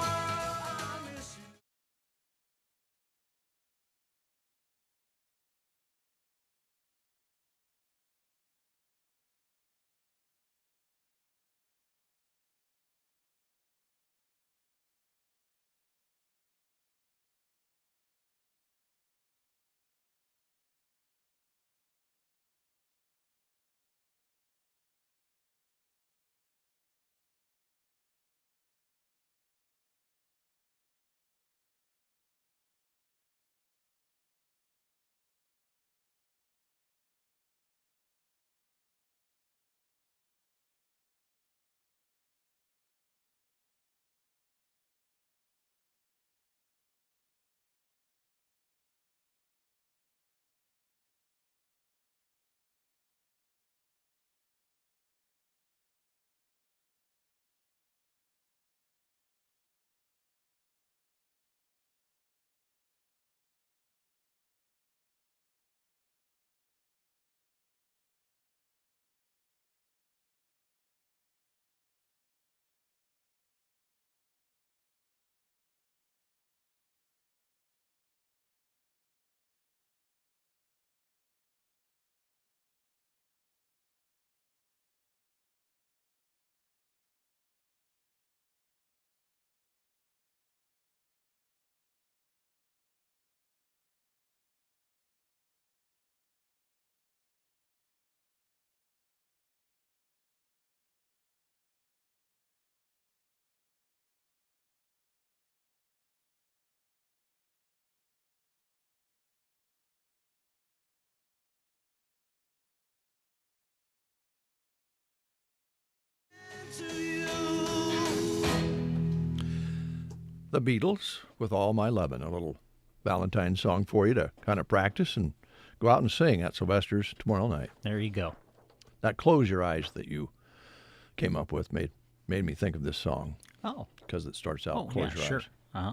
The Beatles with All My Lovin', a little Valentine song for you to kind of practice and go out and sing at Sylvester's tomorrow night. There you go. That Close Your Eyes that you came up with made me think of this song. Oh. Because it starts out, Close Your sure. Eyes. Uh-huh.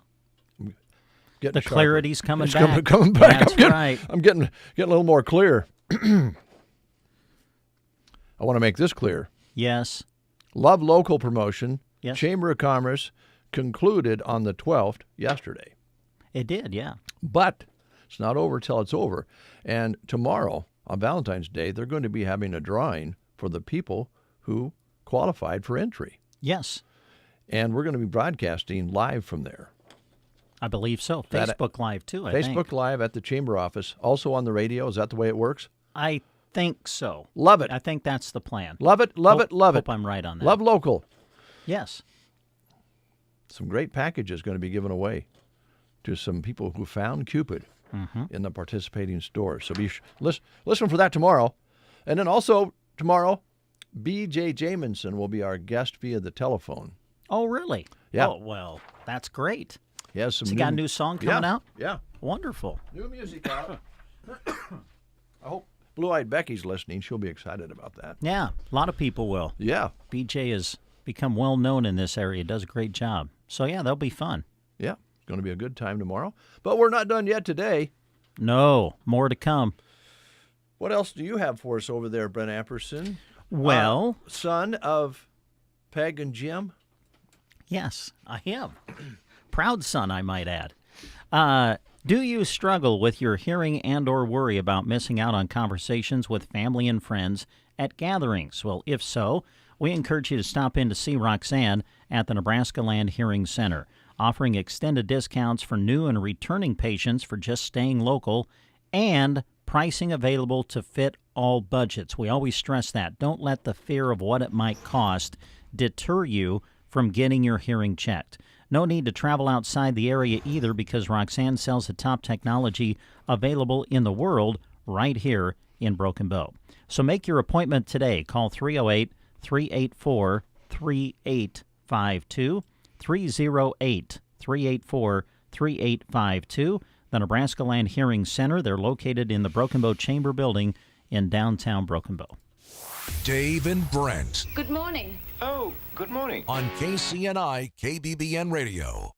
Getting the sharper. clarity's coming It's back. coming back. That's right. I'm getting a little more clear. I want to make this clear. Yes. Love Local promotion, Yes. Chamber of Commerce, concluded on the 12th yesterday. It did, yeah. But it's not over till it's over. And tomorrow, on Valentine's Day, they're going to be having a drawing for the people who qualified for entry. Yes. And we're going to be broadcasting live from there. I believe so. Facebook Live, too, I think. Facebook Live at the Chamber office. Also on the radio. Is that the way it works? I think so. Love it. I think that's the plan. Love it, love it, love it. Hope I'm right on that. Love Local. Yes. Some great packages going to be given away to some people who found Cupid in the participating stores. So listen for that tomorrow. And then also tomorrow, B.J. Jamison will be our guest via the telephone. Oh, really? Yeah. Oh, well, that's great. He has some. Has he got a new song coming out? Yeah. Wonderful. New music out. I hope Blue-Eyed Becky's listening. She'll be excited about that. Yeah, a lot of people will. Yeah. BJ has become well known in this area. Does a great job. So, yeah, that'll be fun. Yeah, it's going to be a good time tomorrow. But we're not done yet today. No, more to come. What else do you have for us over there, Brent Apperson? Well, son of Peg and Jim? Yes, I am. Proud son, I might add. Do you struggle with your hearing and or worry about missing out on conversations with family and friends at gatherings? Well, if so, we encourage you to stop in to see Roxanne at the Nebraska Land Hearing Center, offering extended discounts for new and returning patients for just staying local and pricing available to fit all budgets. We always stress that. Don't let the fear of what it might cost deter you from getting your hearing checked. No need to travel outside the area either, because Roxanne sells the top technology available in the world right here in Broken Bow. So make your appointment today. Call 308-384-3852, 308-384-3852. The Nebraska Land Hearing Center. They're located in the Broken Bow Chamber Building in downtown Broken Bow. Dave and Brent Good morning. Oh, good morning. on KCNI KBBN Radio.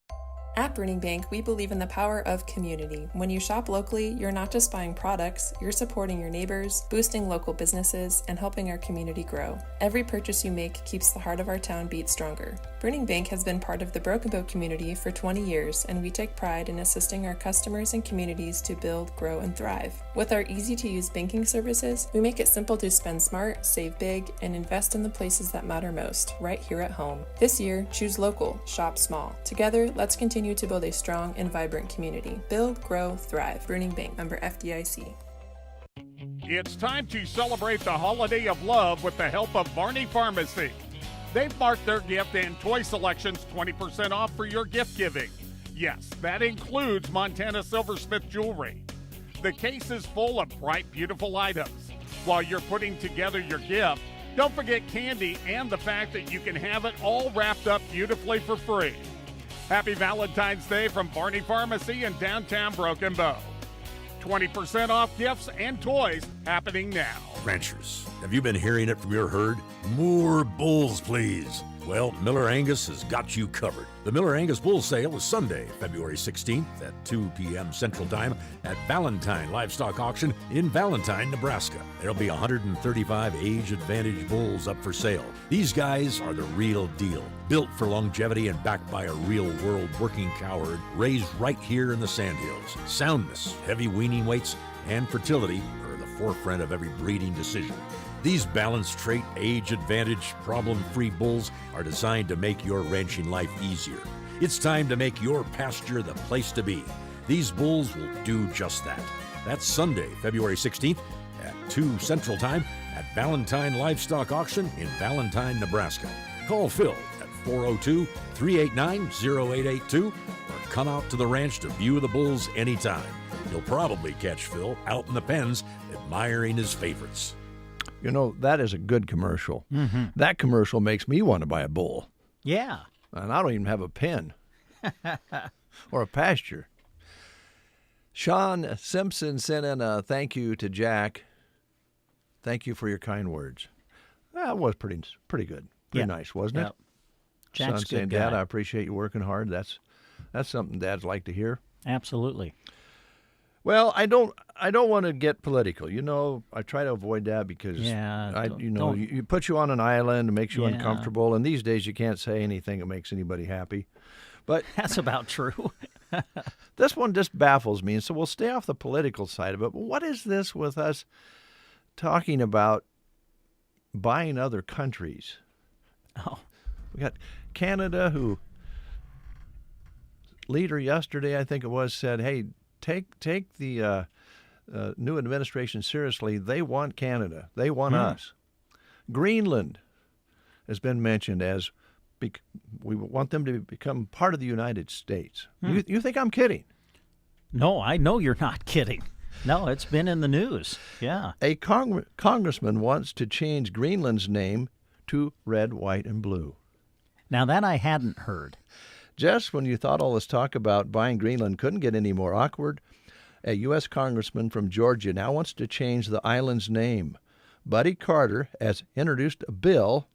At Burning Bank, we believe in the power of community. When you shop locally, you're not just buying products, you're supporting your neighbors, boosting local businesses, and helping our community grow. Every purchase you make keeps the heart of our town beat stronger. Burning Bank has been part of the Broken Bow community for 20 years, and we take pride in assisting our customers and communities to build, grow, and thrive. With our easy-to-use banking services, we make it simple to spend smart, save big, and invest in the places that matter most, right here at home. This year, choose local, shop small. Together, let's continue to build a strong and vibrant community. Build, grow, thrive. Burning Bank, member FDIC. It's time to celebrate the holiday of love with the help of Varney Pharmacy. They've marked their gift and toy selections 20% off for your gift giving. Yes, that includes Montana Silversmith jewelry. The case is full of bright, beautiful items. While you're putting together your gift, don't forget candy and the fact that you can have it all wrapped up beautifully for free. Happy Valentine's Day from Varney Pharmacy in downtown Broken Bow. 20% off gifts and toys happening now. Ranchers, have you been hearing it from your herd? More bulls, please. Well, Miller Angus has got you covered. The Miller Angus Bull Sale is Sunday, February 16th at 2 p.m. Central Time at Valentine Livestock Auction in Valentine, Nebraska. There'll be 135 age-advantaged bulls up for sale. These guys are the real deal, built for longevity and backed by a real-world working cow herd raised right here in the Sandhills. Soundness, heavy weaning weights, and fertility are the forefront of every breeding decision. These balanced trait, age-advantage, problem-free bulls are designed to make your ranching life easier. It's time to make your pasture the place to be. These bulls will do just that. That's Sunday, February 16th at 2 Central Time at Valentine Livestock Auction in Valentine, Nebraska. Call Phil at 402-389-0882 or come out to the ranch to view the bulls anytime. You'll probably catch Phil out in the pens admiring his favorites. You know, that is a good commercial. Mm-hmm. That commercial makes me want to buy a bull. Yeah. And I don't even have a pen or a pasture. Sean Simpson sent in a thank you to Jack. Thank you for your kind words. That was pretty good. Pretty nice, wasn't it? Jack's Son saying, good guy. Dad, I appreciate you working hard. That's something dads like to hear. Absolutely. Well, I don't want to get political. You know, I try to avoid that because you put you on an island, it makes you uncomfortable, and these days you can't say anything that makes anybody happy. But that's about true. This one just baffles me, and so we'll stay off the political side of it. But what is this with us talking about buying other countries? Oh, we got Canada, who leader yesterday, I think it was, said, "Hey, take the new administration seriously. They want Canada. They want us." Greenland has been mentioned as we want them to become part of the United States. You think I'm kidding? No, I know you're not kidding. No, it's been in the news. Yeah. A congressman wants to change Greenland's name to red, white, and blue. Now, that I hadn't heard. Just when you thought all this talk about buying Greenland couldn't get any more awkward, a U.S. congressman from Georgia now wants to change the island's name. Buddy Carter has introduced a bill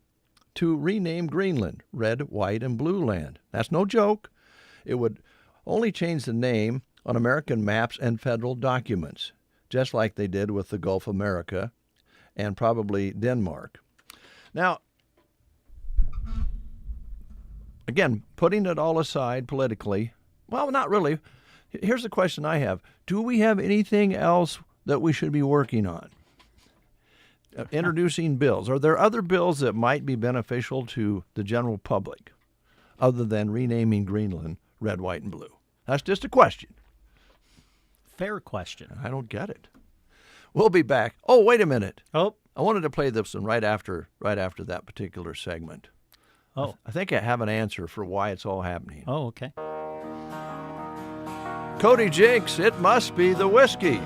to rename Greenland Red, White, and Blue Land. That's no joke. It would only change the name on American maps and federal documents, just like they did with the Gulf of America and probably Denmark. Now, again, putting it all aside politically, well, not really. Here's the question I have. Do we have anything else that we should be working on? Introducing bills. Are there other bills that might be beneficial to the general public other than renaming Greenland red, white, and blue? That's just a question. Fair question. I don't get it. We'll be back. Oh, wait a minute. Oh. I wanted to play this one right after that particular segment. Oh. I think I have an answer for why it's all happening. Oh, okay. Cody Jakes, it must be the whiskey.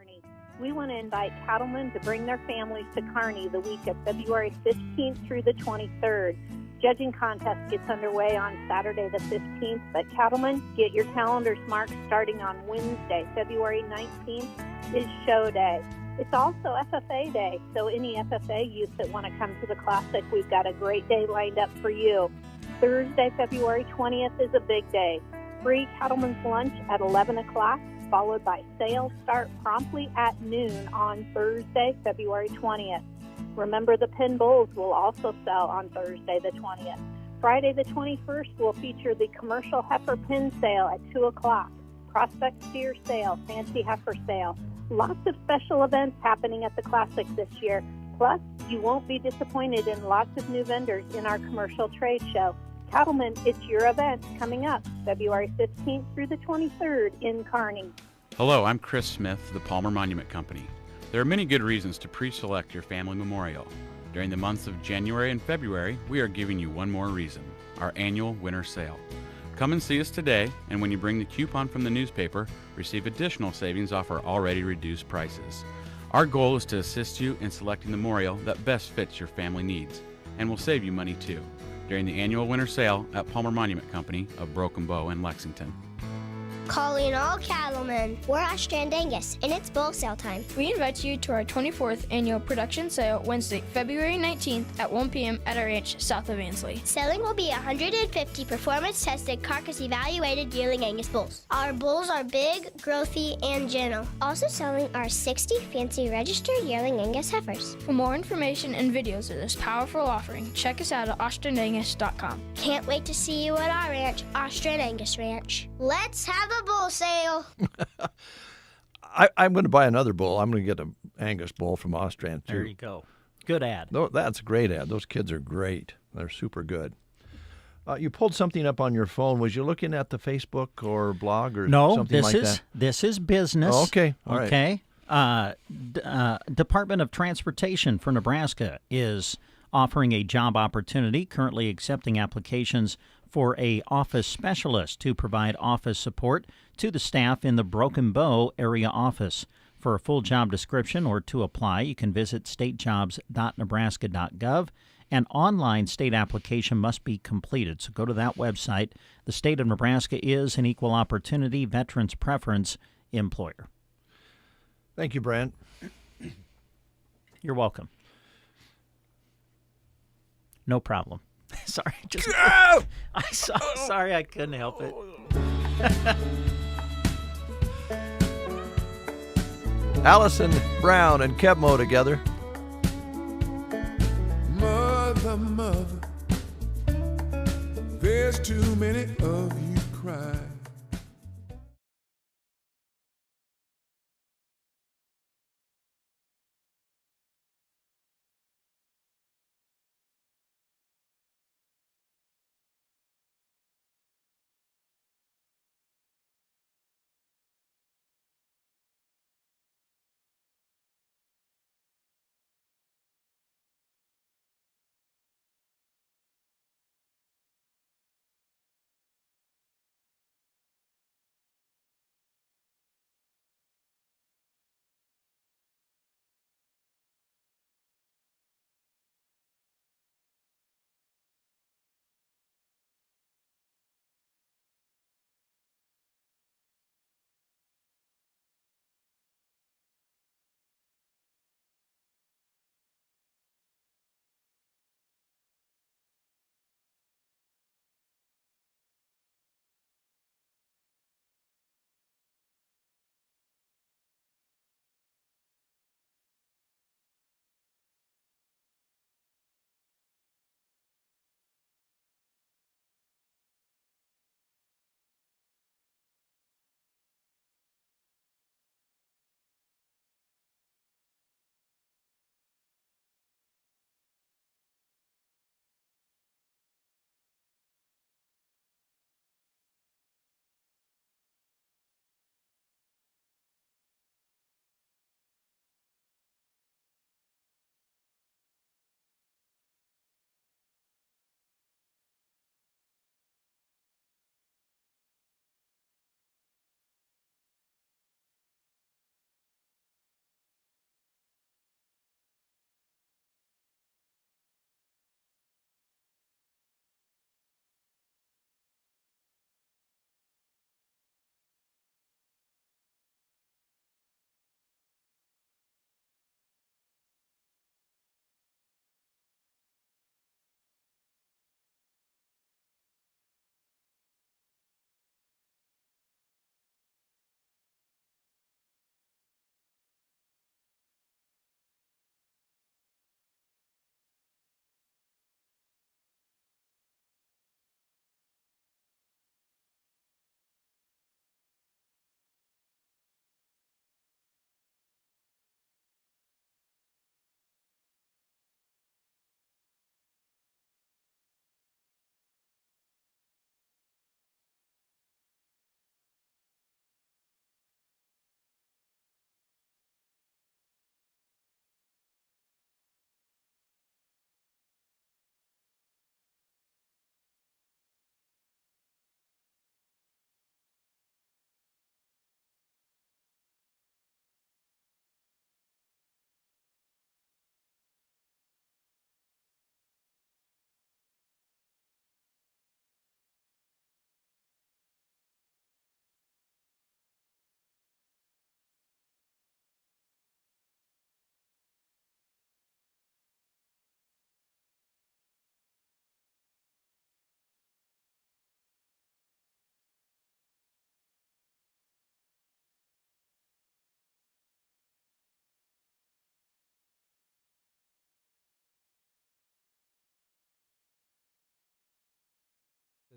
Kearney. We want to invite cattlemen to bring their families to Kearney the week of February 15th through the 23rd. Judging contest gets underway on Saturday the 15th, but cattlemen, get your calendars marked starting on Wednesday, February 19th is show day. It's also FFA day, so any FFA youth that want to come to the Classic, we've got a great day lined up for you. Thursday, February 20th is a big day. Free cattlemen's lunch at 11 o'clock, followed by sales start promptly at noon on Thursday, February 20th. Remember, the pin bowls will also sell on Thursday the 20th. Friday the 21st will feature the commercial heifer pin sale at 2 o'clock, prospect steer sale, fancy heifer sale. Lots of special events happening at the Classic this year. Plus, you won't be disappointed in lots of new vendors in our commercial trade show. Cattlemen, it's your event coming up February 15th through the 23rd in Kearney. Hello, I'm Chris Smith, the Palmer Monument Company. There are many good reasons to pre-select your family memorial. During the months of January and February, we are giving you one more reason, our annual winter sale. Come and see us today, and when you bring the coupon from the newspaper, receive additional savings off our already reduced prices. Our goal is to assist you in selecting the memorial that best fits your family needs, and will save you money too, during the annual winter sale at Palmer Monument Company of Broken Bow in Lexington. Calling all cattlemen. We're Austrian Angus, and it's bull sale time. We invite you to our 24th annual production sale Wednesday, February 19th at 1 p.m. at our ranch south of Ansley. Selling will be 150 performance-tested, carcass-evaluated yearling Angus bulls. Our bulls are big, growthy, and gentle. Also selling are 60 fancy registered yearling Angus heifers. For more information and videos of this powerful offering, check us out at austrianangus.com. Can't wait to see you at our ranch, Austrian Angus Ranch. Let's have a bull sale. I'm going to buy another bull. I'm going to get an Angus bull from Austrian, too. There you go. Good ad. No, that's a great ad. Those kids are great. They're super good. You pulled something up on your phone. Was you looking at the Facebook or blog or something like that? No, this is business. Oh, okay. All right. Okay. Department of Transportation for Nebraska is offering a job opportunity, currently accepting applications for a office specialist to provide office support to the staff in the Broken Bow area office. For a full job description or to apply, you can visit statejobs.nebraska.gov. An online state application must be completed, so go to that website. The state of Nebraska is an equal opportunity veterans preference employer. Thank you, Brent. You're welcome. No problem. Sorry, sorry, I couldn't help it. Allison Brown and Kebmo together. Mother, there's too many of you crying.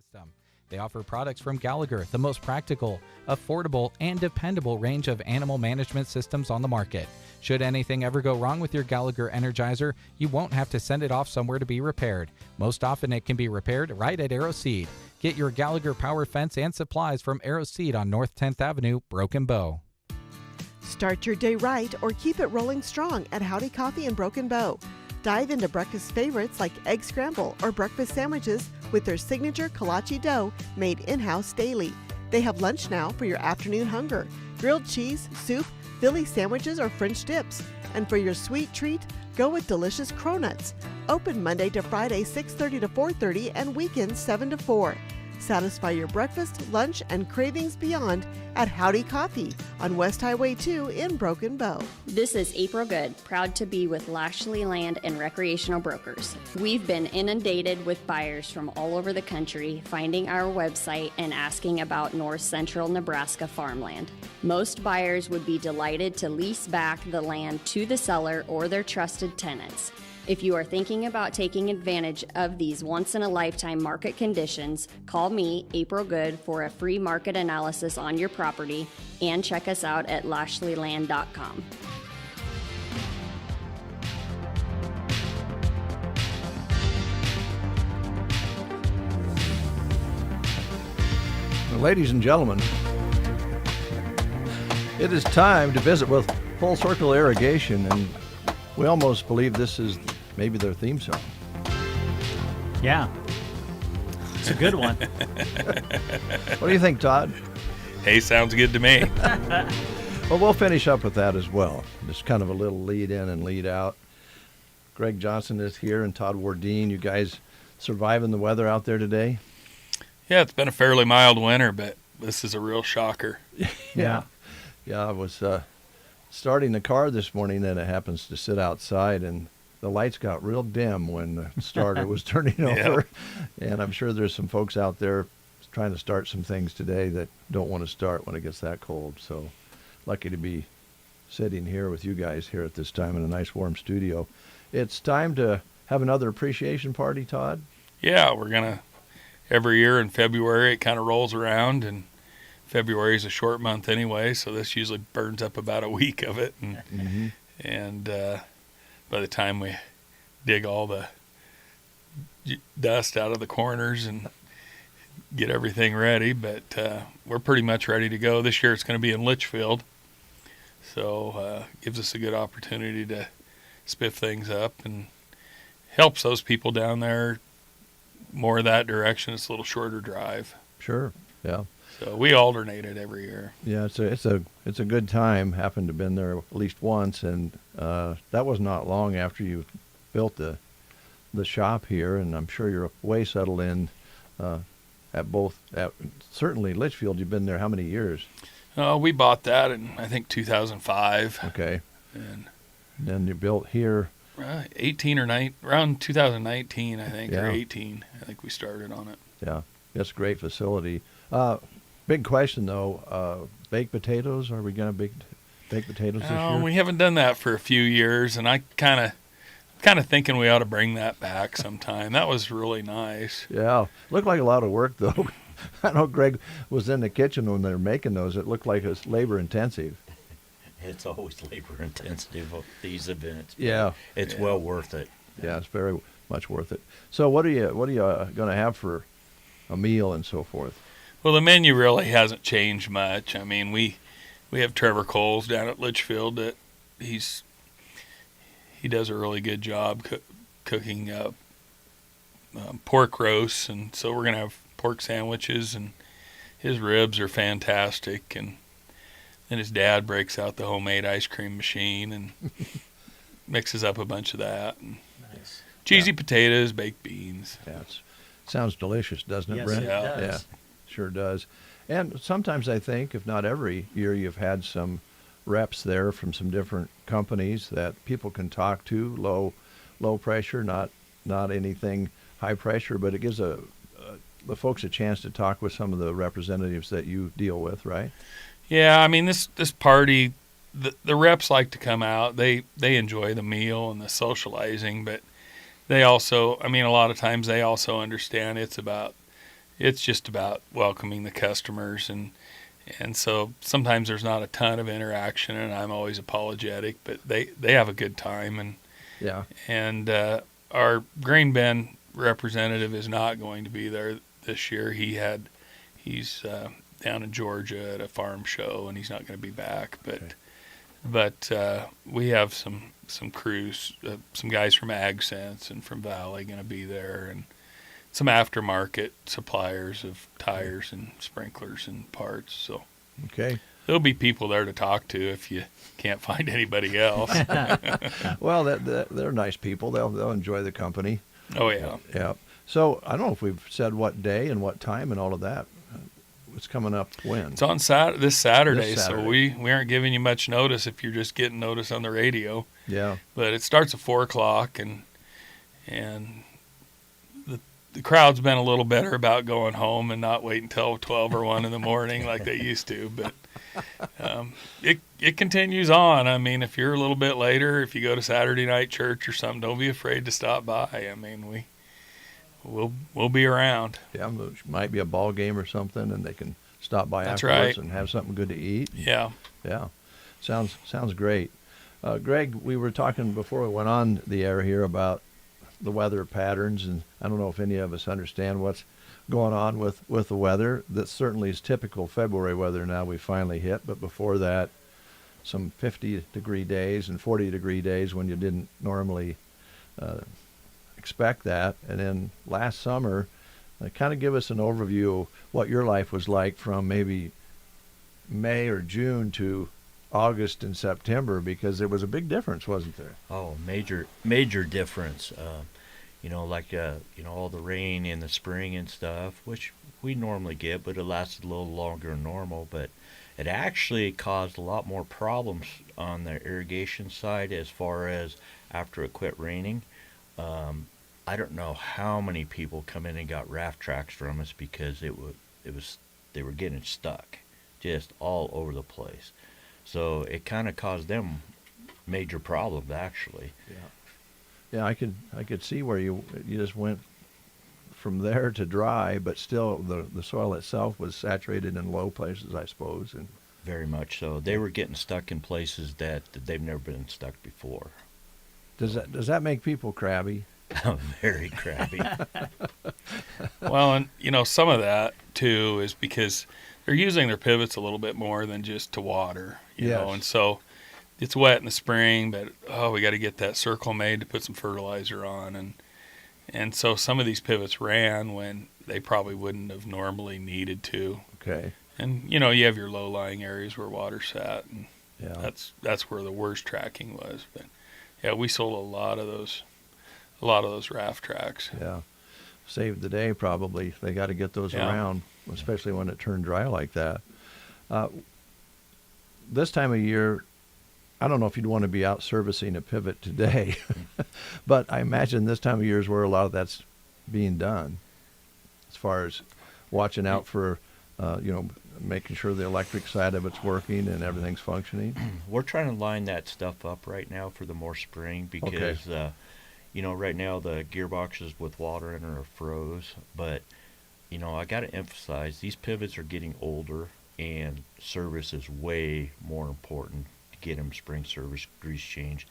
system. They offer products from Gallagher, the most practical, affordable, and dependable range of animal management systems on the market. Should anything ever go wrong with your Gallagher Energizer, you won't have to send it off somewhere to be repaired. Most often it can be repaired right at Arrow Seed. Get your Gallagher power fence and supplies from Arrow Seed on North 10th Avenue, Broken Bow. Start your day right or keep it rolling strong at Howdy Coffee in Broken Bow. Dive into breakfast favorites like egg scramble or breakfast sandwiches with their signature kolache dough made in-house daily. They have lunch now for your afternoon hunger. Grilled cheese, soup, Philly sandwiches, or French dips. And for your sweet treat, go with delicious cronuts. Open Monday to Friday 6:30 to 4:30 and weekends 7 to 4. Satisfy your breakfast, lunch, and cravings beyond at Howdy Coffee on West Highway 2 in Broken Bow. This is April Good, proud to be with Lashley Land and Recreational Brokers. We've been inundated with buyers from all over the country finding our website and asking about north central Nebraska farmland. Most buyers would be delighted to lease back the land to the seller or their trusted tenants. If you are thinking about taking advantage of these once-in-a-lifetime market conditions, call me, April Good, for a free market analysis on your property and check us out at lashleyland.com. Well, ladies and gentlemen, it is time to visit with Full Circle Irrigation, and we almost believe this is maybe their theme song. Yeah. It's a good one. What do you think, Todd? Hey, sounds good to me. Well, we'll finish up with that as well. Just kind of a little lead in and lead out. Greg Johnson is here and Todd Wardeen. You guys surviving the weather out there today? Yeah, it's been a fairly mild winter, but this is a real shocker. Yeah, I was starting the car this morning, and it happens to sit outside, and the lights got real dim when the starter was turning over. And I'm sure there's some folks out there trying to start some things today that don't want to start when it gets that cold. So lucky to be sitting here with you guys here at this time in a nice warm studio. It's time to have another appreciation party, Todd. Yeah, we're going to, every year in February, it kind of rolls around, and February is a short month anyway, so this usually burns up about a week of it. And by the time we dig all the dust out of the corners and get everything ready, but we're pretty much ready to go. This year it's going to be in Litchfield, so gives us a good opportunity to spiff things up and helps those people down there more that direction. It's a little shorter drive. Sure, yeah. So we alternate it every year. Yeah, it's a good time. Happened to have been there at least once, and that was not long after you built the shop here, and I'm sure you're way settled in at certainly Litchfield. You've been there how many years? We bought that in I think 2005. Okay, and then you built here. 18 or 9 around 2019, I think, Yeah. or 18. I think we started on it. Yeah, it's a great facility. Big question though, baked potatoes. Are we going to bake potatoes this year? We haven't done that for a few years, and I kind of thinking we ought to bring that back sometime. That was really nice. Yeah, looked like a lot of work though. I know Greg was in the kitchen when they were making those. It looked like it was labor intensive. It's always labor intensive of these events. Yeah, it's well worth it. Yeah, it's very much worth it. So what are you going to have for a meal and so forth? Well, the menu really hasn't changed much. I mean, we have Trevor Coles down at Litchfield that he does a really good job cooking pork roasts, and so we're gonna have pork sandwiches, and his ribs are fantastic, and then his dad breaks out the homemade ice cream machine and mixes up a bunch of that. And nice. Cheesy potatoes, baked beans. Yeah, sounds delicious, doesn't it, yes, Brent? It does. Yeah, sure does. And sometimes I think, if not every year, you've had some reps there from some different companies that people can talk to, low pressure, not anything high pressure, but it gives the folks a chance to talk with some of the representatives that you deal with, right? Yeah, I mean, this party, the reps like to come out. They enjoy the meal and the socializing, but they also, I mean, a lot of times they also understand it's about it's just about welcoming the customers, and so sometimes there's not a ton of interaction, and I'm always apologetic, but they have a good time, and our grain bin representative is not going to be there this year. He's down in Georgia at a farm show, and he's not going to be back, but we have some crews, some guys from Ag Sense and from Valley going to be there, and some aftermarket suppliers of tires and sprinklers and parts. So there'll be people there to talk to if you can't find anybody else. Well, they're nice people. They'll enjoy the company. Oh yeah. Yeah. So I don't know if we've said what day and what time and all of that. It's coming up when? It's on this Saturday, so we aren't giving you much notice if you're just getting notice on the radio. Yeah. But it starts at 4:00, and the crowd's been a little better about going home and not waiting until 12 or 1 in the morning like they used to. But it continues on. I mean, if you're a little bit later, if you go to Saturday night church or something, don't be afraid to stop by. I mean, we'll be around. Yeah, there might be a ball game or something, and they can stop by That's afterwards right. and have something good to eat. Yeah. Yeah. Sounds great. Greg, we were talking before we went on the air here about the weather patterns, and I don't know if any of us understand what's going on with the weather. That certainly is typical February weather now we finally hit, but before that, some 50-degree days and 40-degree days when you didn't normally expect that. And then last summer, kind of give us an overview of what your life was like from maybe May or June to August and September, because there was a big difference, wasn't there? Oh, major difference. All the rain in the spring and stuff, which we normally get, but it lasted a little longer than normal. But it actually caused a lot more problems on the irrigation side as far as after it quit raining. I don't know how many people come in and got raft tracks from us because they were getting stuck just all over the place. So it kind of caused them major problems, actually. Yeah, I could see where you just went from there to dry, but still the soil itself was saturated in low places, I suppose. And very much so. They were getting stuck in places that they've never been stuck before. Does that make people crabby? Very crabby. Well, and some of that too is because they're using their pivots a little bit more than just to water, you know, and so it's wet in the spring, but we got to get that circle made to put some fertilizer on, and so some of these pivots ran when they probably wouldn't have normally needed to. Okay. And you have your low-lying areas where water sat, and that's where the worst tracking was. But yeah, we sold a lot of those raft tracks. Yeah. Saved the day probably. They got to get those around, especially when it turned dry like that. This time of year, I don't know if you'd want to be out servicing a pivot today, but I imagine this time of year is where a lot of that's being done, as far as watching out for, making sure the electric side of it's working and everything's functioning. We're trying to line that stuff up right now for the more spring because, right now the gearboxes with water in are froze, but, I got to emphasize these pivots are getting older and service is way more important to get them spring service, grease change.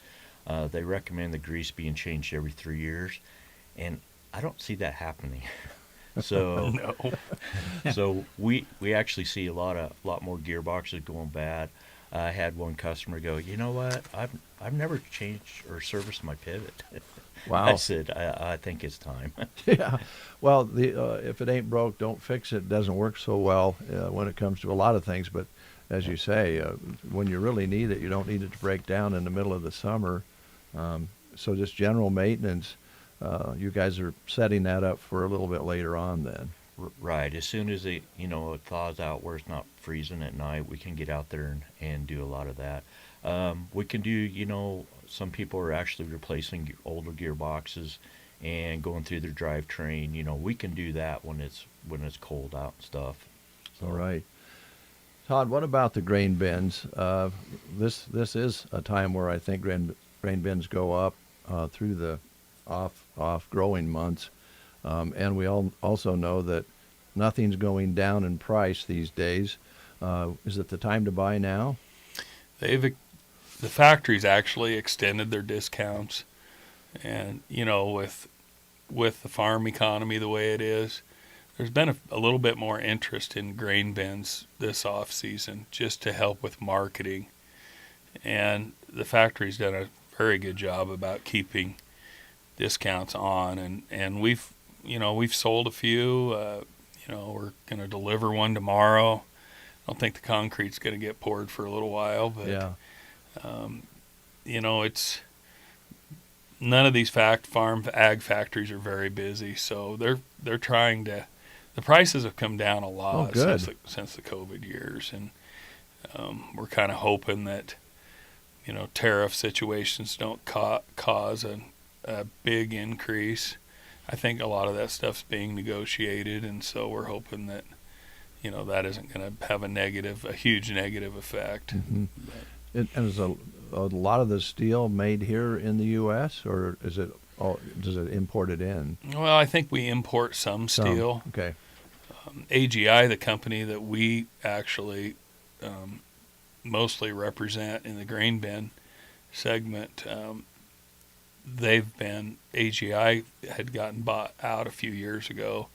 They recommend the grease being changed every 3 years, and I don't see that happening. So, so we actually see a lot more gearboxes going bad. I had one customer go, you know what? I've never changed or serviced my pivot. Wow. I said, I think it's time. Yeah. Well, if it ain't broke, don't fix it. Doesn't work so well when it comes to a lot of things. But as you say, when you really need it, you don't need it to break down in the middle of the summer. So just general maintenance, you guys are setting that up for a little bit later on then. Right. As soon as it thaws out where it's not freezing at night, we can get out there and do a lot of that. We can do, some people are actually replacing older gearboxes and going through their drivetrain. We can do that when it's cold out and stuff. So. All right. Todd, what about the grain bins? This is a time where I think grain bins go up through the off growing months. And we all also know that nothing's going down in price these days. Is it the time to buy now? The factories actually extended their discounts, and with the farm economy the way it is, there's been a little bit more interest in grain bins this off season just to help with marketing, and the factory's done a very good job about keeping discounts on, and we've sold a few. We're going to deliver one tomorrow. I don't think the concrete's going to get poured for a little while, but yeah. It's none of these farm ag factories are very busy, so they're trying to. The prices have come down a lot since the COVID years, and we're kind of hoping that tariff situations don't cause a big increase. I think a lot of that stuff's being negotiated, and so we're hoping that that isn't going to have a huge negative effect. Mm-hmm. And is a lot of the steel made here in the U.S., or does it import it in? Well, I think we import some steel. Okay. AGI, the company that we actually mostly represent in the grain bin segment, AGI had gotten bought out a few years ago,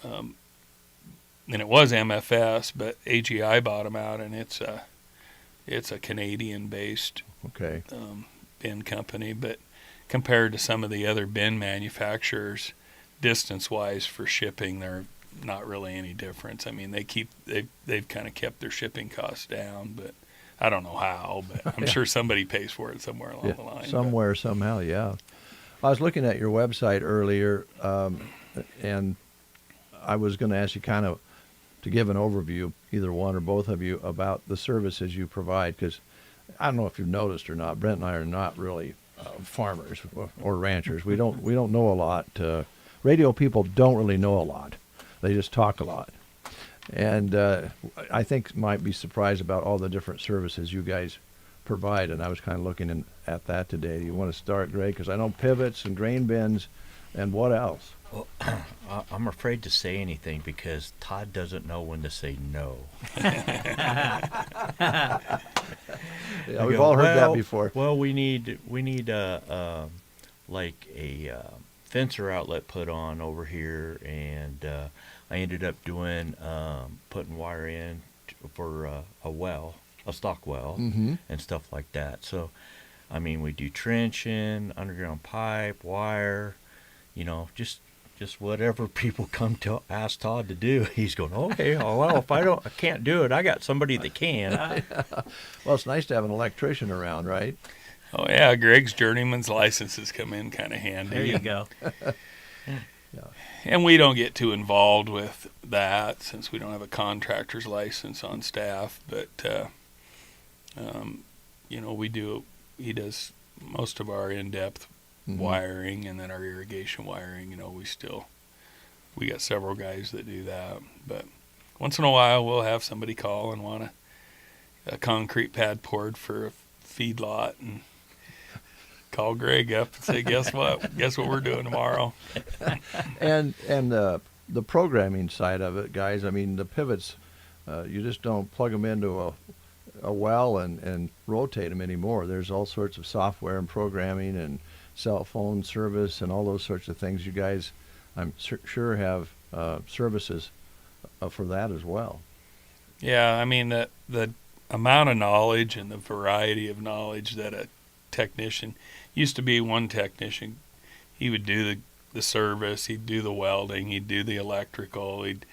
and it was MFS, but AGI bought them out, and it's a Canadian-based bin company. But compared to some of the other bin manufacturers, distance-wise for shipping, they're not really any difference. I mean, they've kind of kept their shipping costs down, but I don't know how. But I'm sure somebody pays for it somewhere along the line. Somewhere, somehow, yeah. I was looking at your website earlier, and I was going to ask you kind of to give an overview, either one or both of you, about the services you provide, because I don't know if you've noticed or not, Brent and I are not really farmers or ranchers. We don't know a lot. Radio people don't really know a lot. They just talk a lot. And I think might be surprised about all the different services you guys provide, and I was kind of looking at that today. Do you want to start, Greg? Because I know pivots and grain bins, and what else? Well, I'm afraid to say anything because Todd doesn't know when to say no. Yeah, we've all heard that before. Well, we need like a fencer outlet put on over here, and I ended up doing putting wire in for a stock well, and stuff like that. So, I mean, we do trenching, underground pipe, wire, just whatever people come to ask Todd to do. He's going, okay, well, if I can't do it, I got somebody that can. Well, it's nice to have an electrician around, right? Oh yeah, Greg's journeyman's licenses come in kind of handy. There you go. Yeah. And we don't get too involved with that since we don't have a contractor's license on staff. But we do. He does most of our in-depth wiring, and then our irrigation wiring. We got several guys that do that. But once in a while, we'll have somebody call and want a concrete pad poured for a feedlot, and call Greg up and say, guess what? Guess what we're doing tomorrow? And the programming side of it, guys, I mean, the pivots, you just don't plug them into a well and rotate them anymore. There's all sorts of software and programming and cell phone service and all those sorts of things. You guys, I'm sure, have services for that as well. Yeah, I mean, the amount of knowledge and the variety of knowledge that a technician used to be. One technician, he would do the service, he'd do the welding, he'd do the electrical, he'd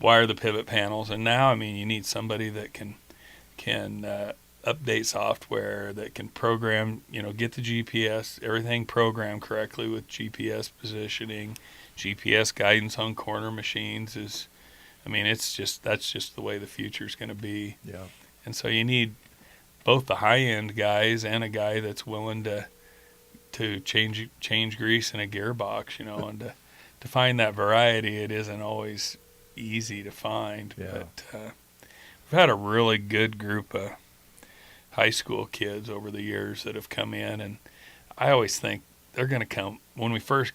wire the pivot panels. And now, I mean, you need somebody that can update software, that can program, get the GPS, everything programmed correctly with GPS positioning, GPS guidance on corner machines. That's just the way the future's going to be. Yeah. And so you need both the high-end guys and a guy that's willing to change grease in a gearbox, and to find that variety. It isn't always easy to find. Yeah. But we've had a really good group of high school kids over the years that have come in, and I always think they're going to come. When we first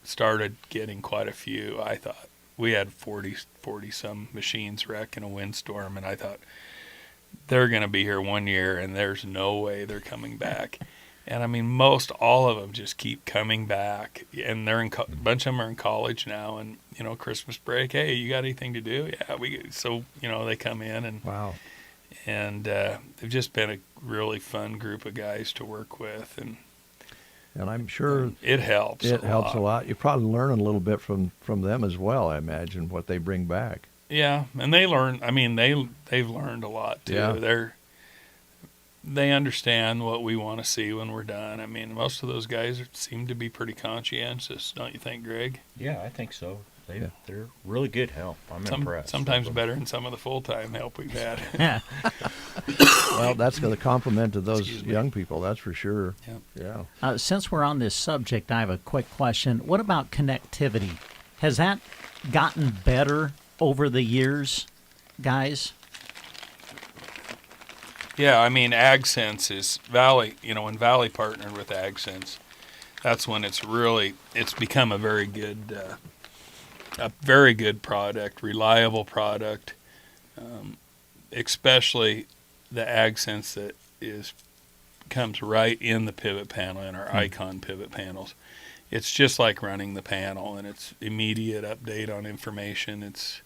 started getting quite a few, I thought, we had 40 some machines wreck in a windstorm, and I thought they're going to be here 1 year and there's no way they're coming back. And I mean, most all of them just keep coming back, and they're a bunch of them are in college now, and Christmas break, hey, you got anything to do? Yeah, they come in, and wow. And they've just been a really fun group of guys to work with, and I'm sure it helps. It helps a lot. You probably learn a little bit from them as well, I imagine, what they bring back. Yeah, and they learn. I mean, they've learned a lot too. Yeah. They understand what we want to see when we're done. I mean, most of those guys seem to be pretty conscientious, don't you think, Greg? Yeah, I think so. They're really good help. I'm impressed. Sometimes better than some of the full-time help we've had. Well, that's the compliment to those young people, that's for sure. Yep. Yeah. Since we're on this subject, I have a quick question. What about connectivity? Has that gotten better over the years, guys? Yeah, I mean, AgSense is Valley. When Valley partnered with AgSense, that's when it's become a very good product, reliable product, especially the AgSense that comes right in the pivot panel, in our Icon pivot panels. It's just like running the panel, and it's immediate update on information. It's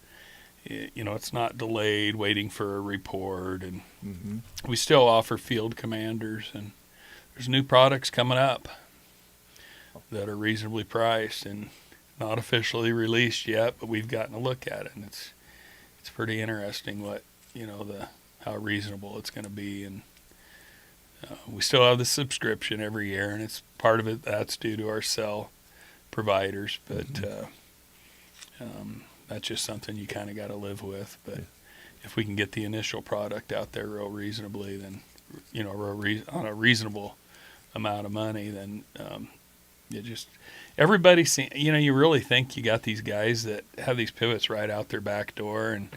not delayed, waiting for a report, and we still offer field commanders, and there's new products coming up that are reasonably priced and not officially released yet, but we've gotten a look at it, and it's pretty interesting what how reasonable it's going to be. And we still have the subscription every year, and it's part of it that's due to our cell providers, but that's just something you kind of got to live with. But if we can get the initial product out there real reasonably, then on a reasonable amount of money, then everybody you really think you got these guys that have these pivots right out their back door, and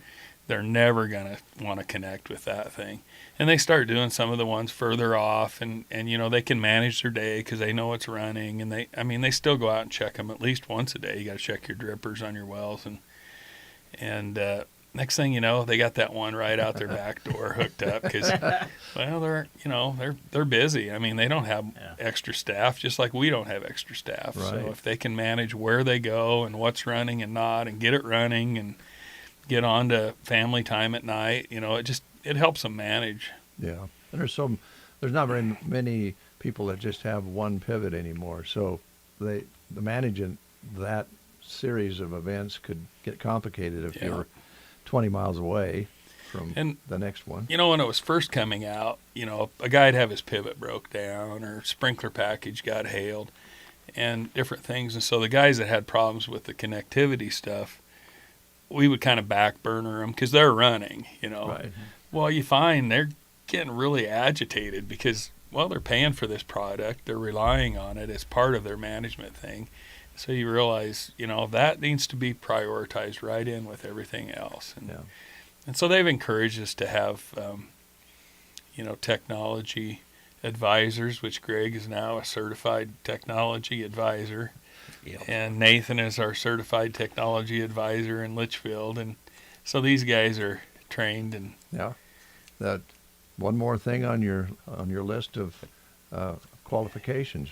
they're never going to want to connect with that thing. And they start doing some of the ones further off, and they can manage their day because they know it's running, and they still go out and check them at least once a day. You got to check your drippers on your wells, and next thing you know, they got that one right out their back door hooked up because, well, they're busy. I mean, they don't have extra staff, just like we don't have extra staff. Right. So if they can manage where they go and what's running and not, and get it running and get on to family time at night, it helps them manage. Yeah, and there's not very many people that just have one pivot anymore. So the managing that series of events could get complicated if you're 20 miles away from the next one. When it was first coming out, a guy'd have his pivot broke down, or sprinkler package got hailed, and different things. And so the guys that had problems with the connectivity stuff, we would kind of back burner them because they're running, Right. Well, you find they're getting really agitated because, well, they're paying for this product. They're relying on it as part of their management thing. So you realize, that needs to be prioritized right in with everything else. And so they've encouraged us to have, technology advisors, which Greg is now a certified technology advisor. Yep. And Nathan is our certified technology advisor in Litchfield. And so these guys are trained. And that one more thing on your list of qualifications.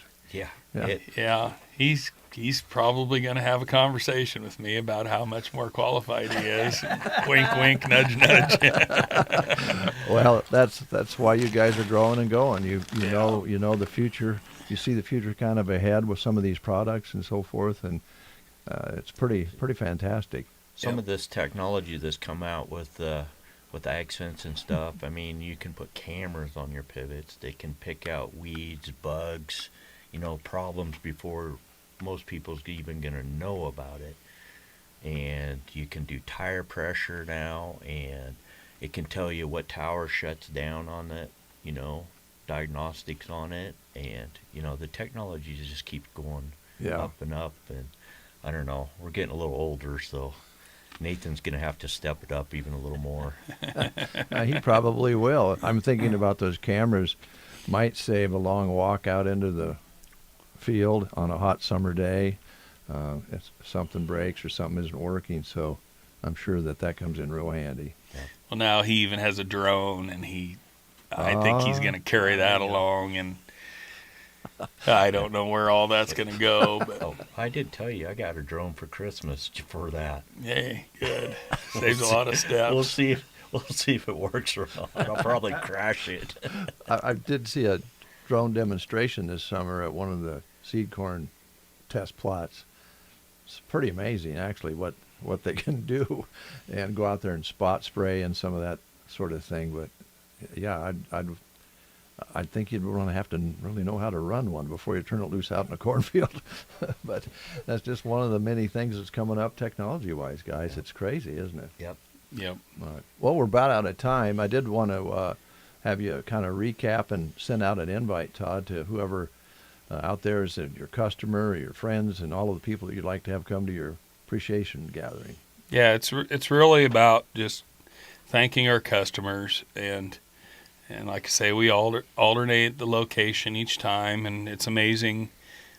He's probably going to have a conversation with me about how much more qualified he is. Wink, wink, nudge, nudge. Well, that's why you guys are growing and going. You know the future. You see the future kind of ahead with some of these products and so forth, and it's pretty fantastic. Some of this technology that's come out with AgSense and stuff. I mean, you can put cameras on your pivots. They can pick out weeds, bugs, problems before most people's even going to know about it. And you can do tire pressure now, and it can tell you what tower shuts down on it, diagnostics on it. And, the technology just keeps going up and up. And I don't know, we're getting a little older, so Nathan's going to have to step it up even a little more. He probably will. I'm thinking about those cameras might save a long walk out into the field on a hot summer day. if something breaks or something isn't working. So I'm sure that comes in real handy. Well, now he even has a drone, and I think he's going to carry that along, and I don't know where all that's going to go. But oh, I did tell you I got a drone for Christmas for that. Hey, good. Saves a lot of steps. We'll see if it works or not. I'll probably crash it. I did see a drone demonstration this summer at one of the seed corn test plots. It's pretty amazing, actually, what they can do, and go out there and spot spray and some of that sort of thing. But yeah, I'd think you'd want to have to really know how to run one before you turn it loose out in a cornfield. But that's just one of the many things that's coming up technology-wise, guys. It's crazy, isn't it? Yep. All right. Well, we're about out of time. I did want to have you kind of recap and send out an invite, Todd, to whoever out there is your customer or your friends and all of the people that you'd like to have come to your appreciation gathering. Yeah, it's really about just thanking our customers, and like I say, we alternate the location each time, and it's amazing.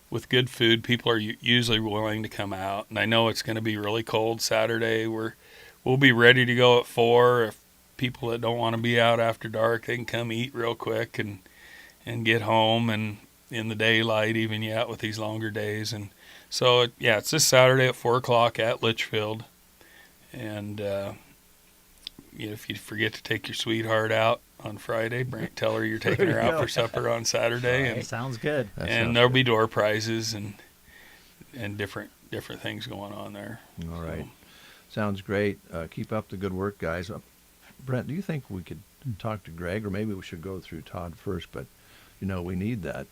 With good food, people are usually willing to come out, and I know it's going to be really cold Saturday. We'll be ready to go at 4. If people that don't want to be out after dark, they can come eat real quick and get home, and in the daylight even out with these longer days. And so it's this Saturday at 4 o'clock at Litchfield. And if you forget to take your sweetheart out on Friday, tell her you're taking her out for supper on Saturday. Right. Sounds good. And there'll be door prizes and different things going on there. All right. Sounds great. Keep up the good work, guys. Brent, do you think we could talk to Greg, or maybe we should go through Todd first? But, we need that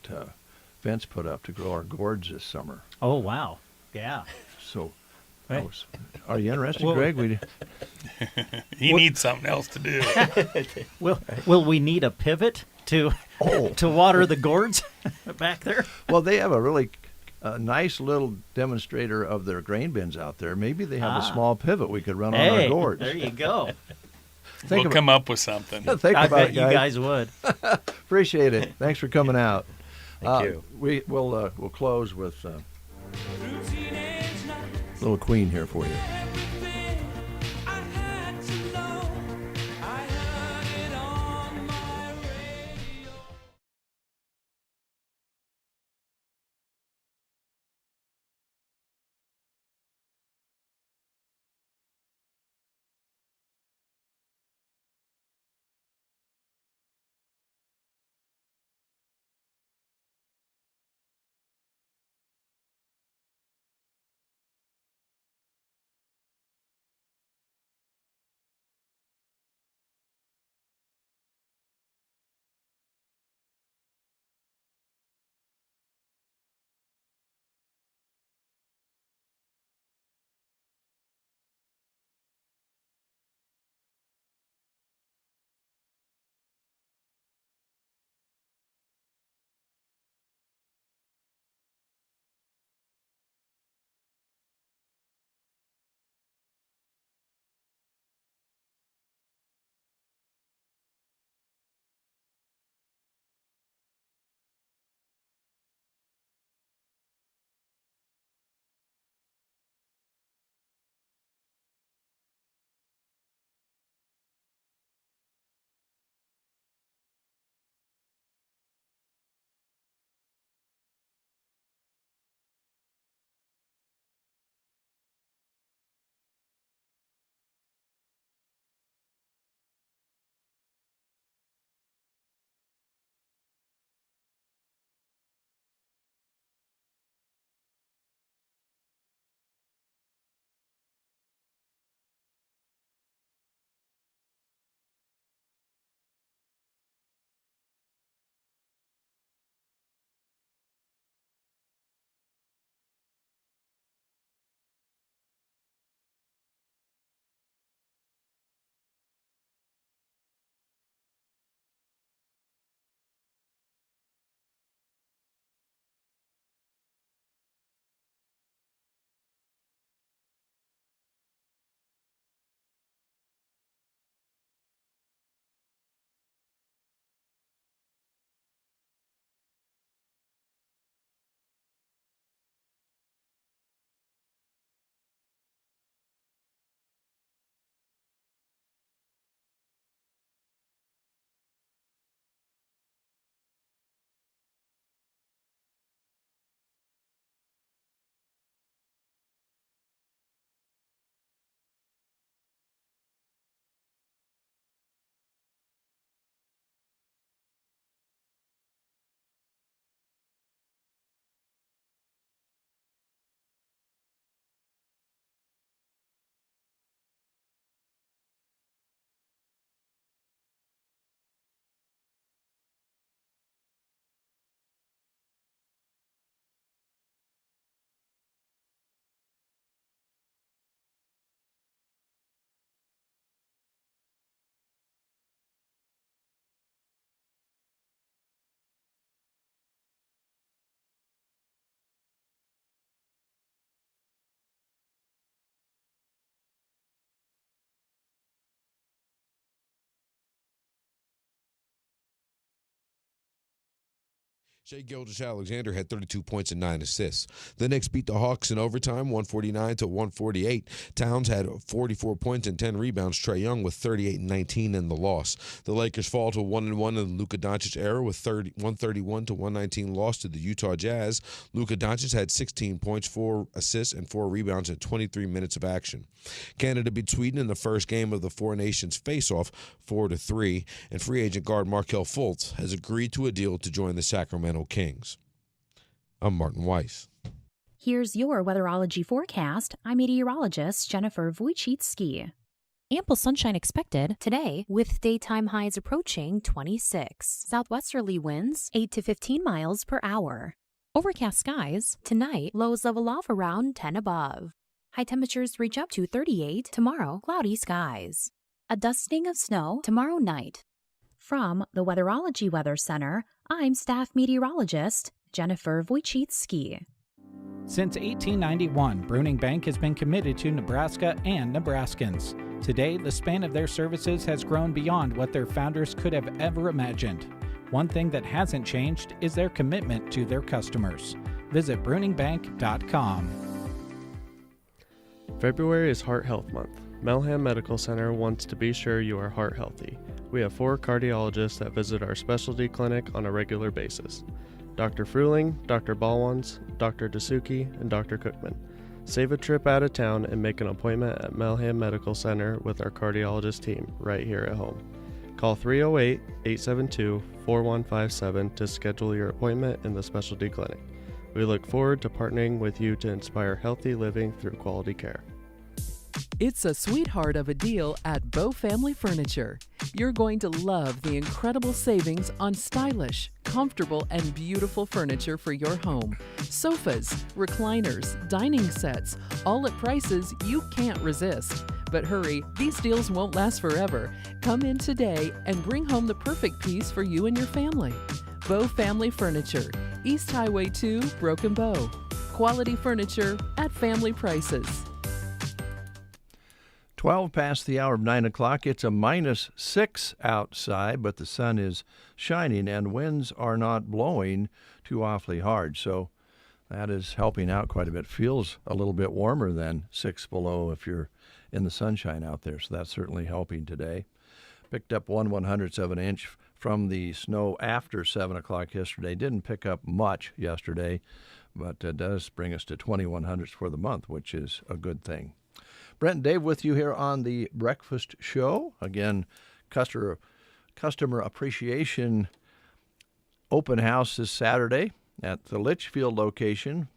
fence put up to grow our gourds this summer. Oh, wow. Yeah. So, Right. are you interested, Well, Greg? He needs something else to do. Will we need a pivot to water the gourds back there? Well, they have a really nice little demonstrator of their grain bins out there. Maybe they have a small pivot we could run on our gourds. There you go. We'll come up with something. Think I about bet it, you guys would. Appreciate it. Thanks for coming out. Thank you. We'll close with a little Queen here for you. Shea Gilgeous-Alexander had 32 points and 9 assists. The Knicks beat the Hawks in overtime, 149-148. Towns had 44 points and 10 rebounds. Trae Young with 38 and 19 in the loss. The Lakers fall to 1-1 in the Luka Doncic era with 131-119 loss to the Utah Jazz. Luka Doncic had 16 points, 4 assists, and 4 rebounds in 23 minutes of action. Canada beat Sweden in the first game of the Four Nations face-off, 4-3, and free agent guard Markelle Fultz has agreed to a deal to join the Sacramento Kings. I'm Martin Weiss. Here's your weatherology forecast. I'm meteorologist Jennifer Wojcicki. Ample sunshine expected today with daytime highs approaching 26. Southwesterly winds 8 to 15 miles per hour. Overcast skies tonight, lows level off around 10 above. High temperatures reach up to 38 tomorrow, cloudy skies. A dusting of snow tomorrow night. From the Weatherology Weather Center, I'm staff meteorologist Jennifer Wojcicki. Since 1891, Bruning Bank has been committed to Nebraska and Nebraskans. Today, the span of their services has grown beyond what their founders could have ever imagined. One thing that hasn't changed is their commitment to their customers. Visit bruningbank.com. February is Heart Health Month. Melham Medical Center wants to be sure you are heart healthy. We have 4 cardiologists that visit our specialty clinic on a regular basis. Dr. Fruling, Dr. Balwans, Dr. Dasuki, and Dr. Cookman. Save a trip out of town and make an appointment at Melham Medical Center with our cardiologist team right here at home. Call 308-872-4157 to schedule your appointment in the specialty clinic. We look forward to partnering with you to inspire healthy living through quality care. It's a sweetheart of a deal at Bow Family Furniture. You're going to love the incredible savings on stylish, comfortable, and beautiful furniture for your home. Sofas, recliners, dining sets, all at prices you can't resist. But hurry, these deals won't last forever. Come in today and bring home the perfect piece for you and your family. Bow Family Furniture, East Highway 2, Broken Bow. Quality furniture at family prices. 12 past the hour of 9 o'clock. It's a -6 outside, but the sun is shining and winds are not blowing too awfully hard. So that is helping out quite a bit. Feels a little bit warmer than 6 below if you're in the sunshine out there. So that's certainly helping today. Picked up 1/100ths of an inch from the snow after 7 o'clock yesterday. Didn't pick up much yesterday, but it does bring us to 21/100ths for the month, which is a good thing. Brent and Dave with you here on the Breakfast Show. Again, customer appreciation open house this Saturday at the Litchfield location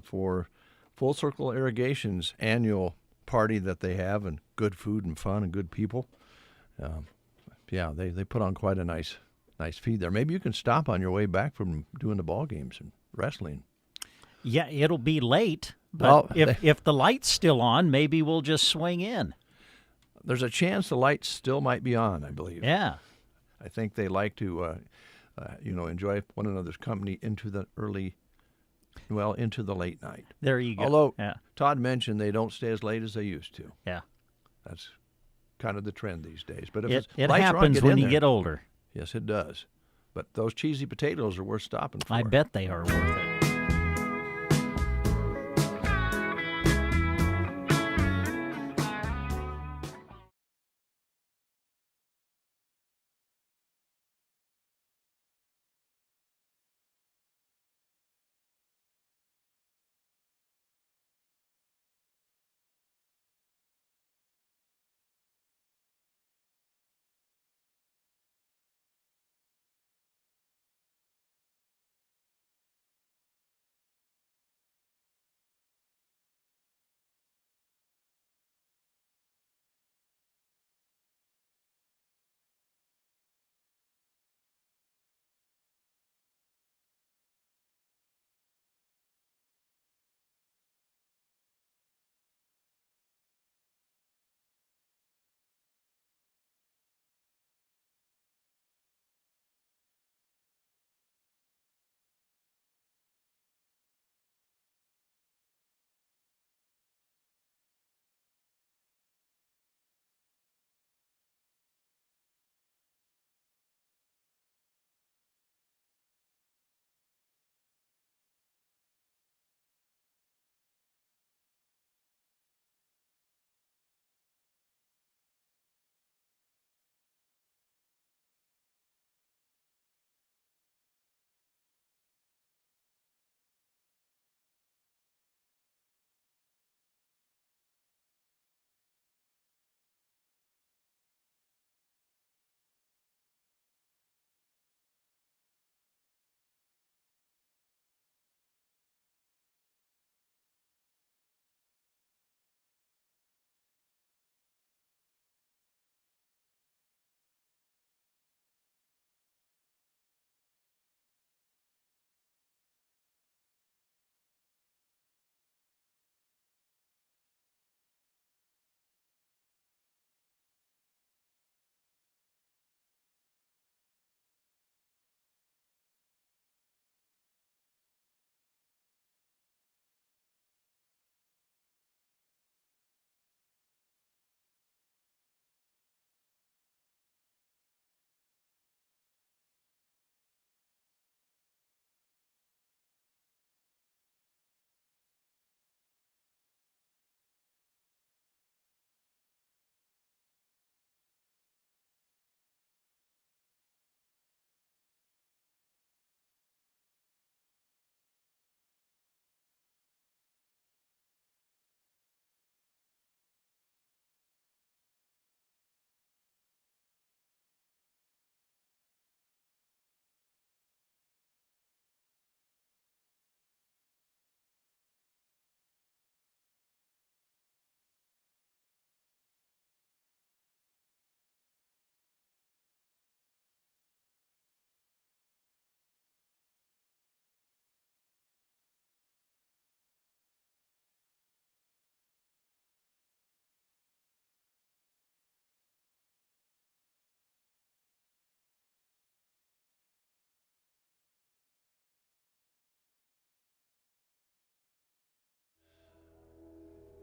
for Full Circle Irrigation's annual party that they have, and good food and fun and good people. They put on quite a nice feed there. Maybe you can stop on your way back from doing the ball games and wrestling. Yeah, it'll be late, but if the light's still on, maybe we'll just swing in. There's a chance the lights still might be on, I believe. Yeah. I think they like to, enjoy one another's company into the into the late night. There you go. Although Todd mentioned they don't stay as late as they used to. Yeah. That's kind of the trend these days. But if it lights happens are on, when you get older. Yes, it does. But those cheesy potatoes are worth stopping for. I bet they are worth it.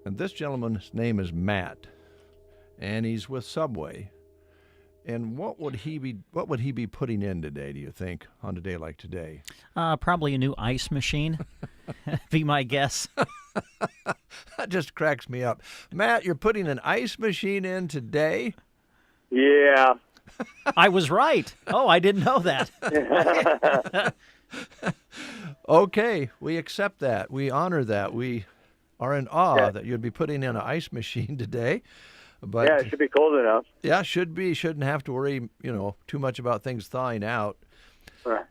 And this gentleman's name is Matt, and he's with Subway. And what would he be putting in today, do you think, on a day like today? Probably a new ice machine, be my guess. That just cracks me up. Matt, you're putting an ice machine in today? Yeah. I was right. Oh, I didn't know that. Okay, we accept that. We honor that. We are in awe that you'd be putting in an ice machine today. But yeah, it should be cold enough. Yeah, should be. Shouldn't have to worry, too much about things thawing out. Right.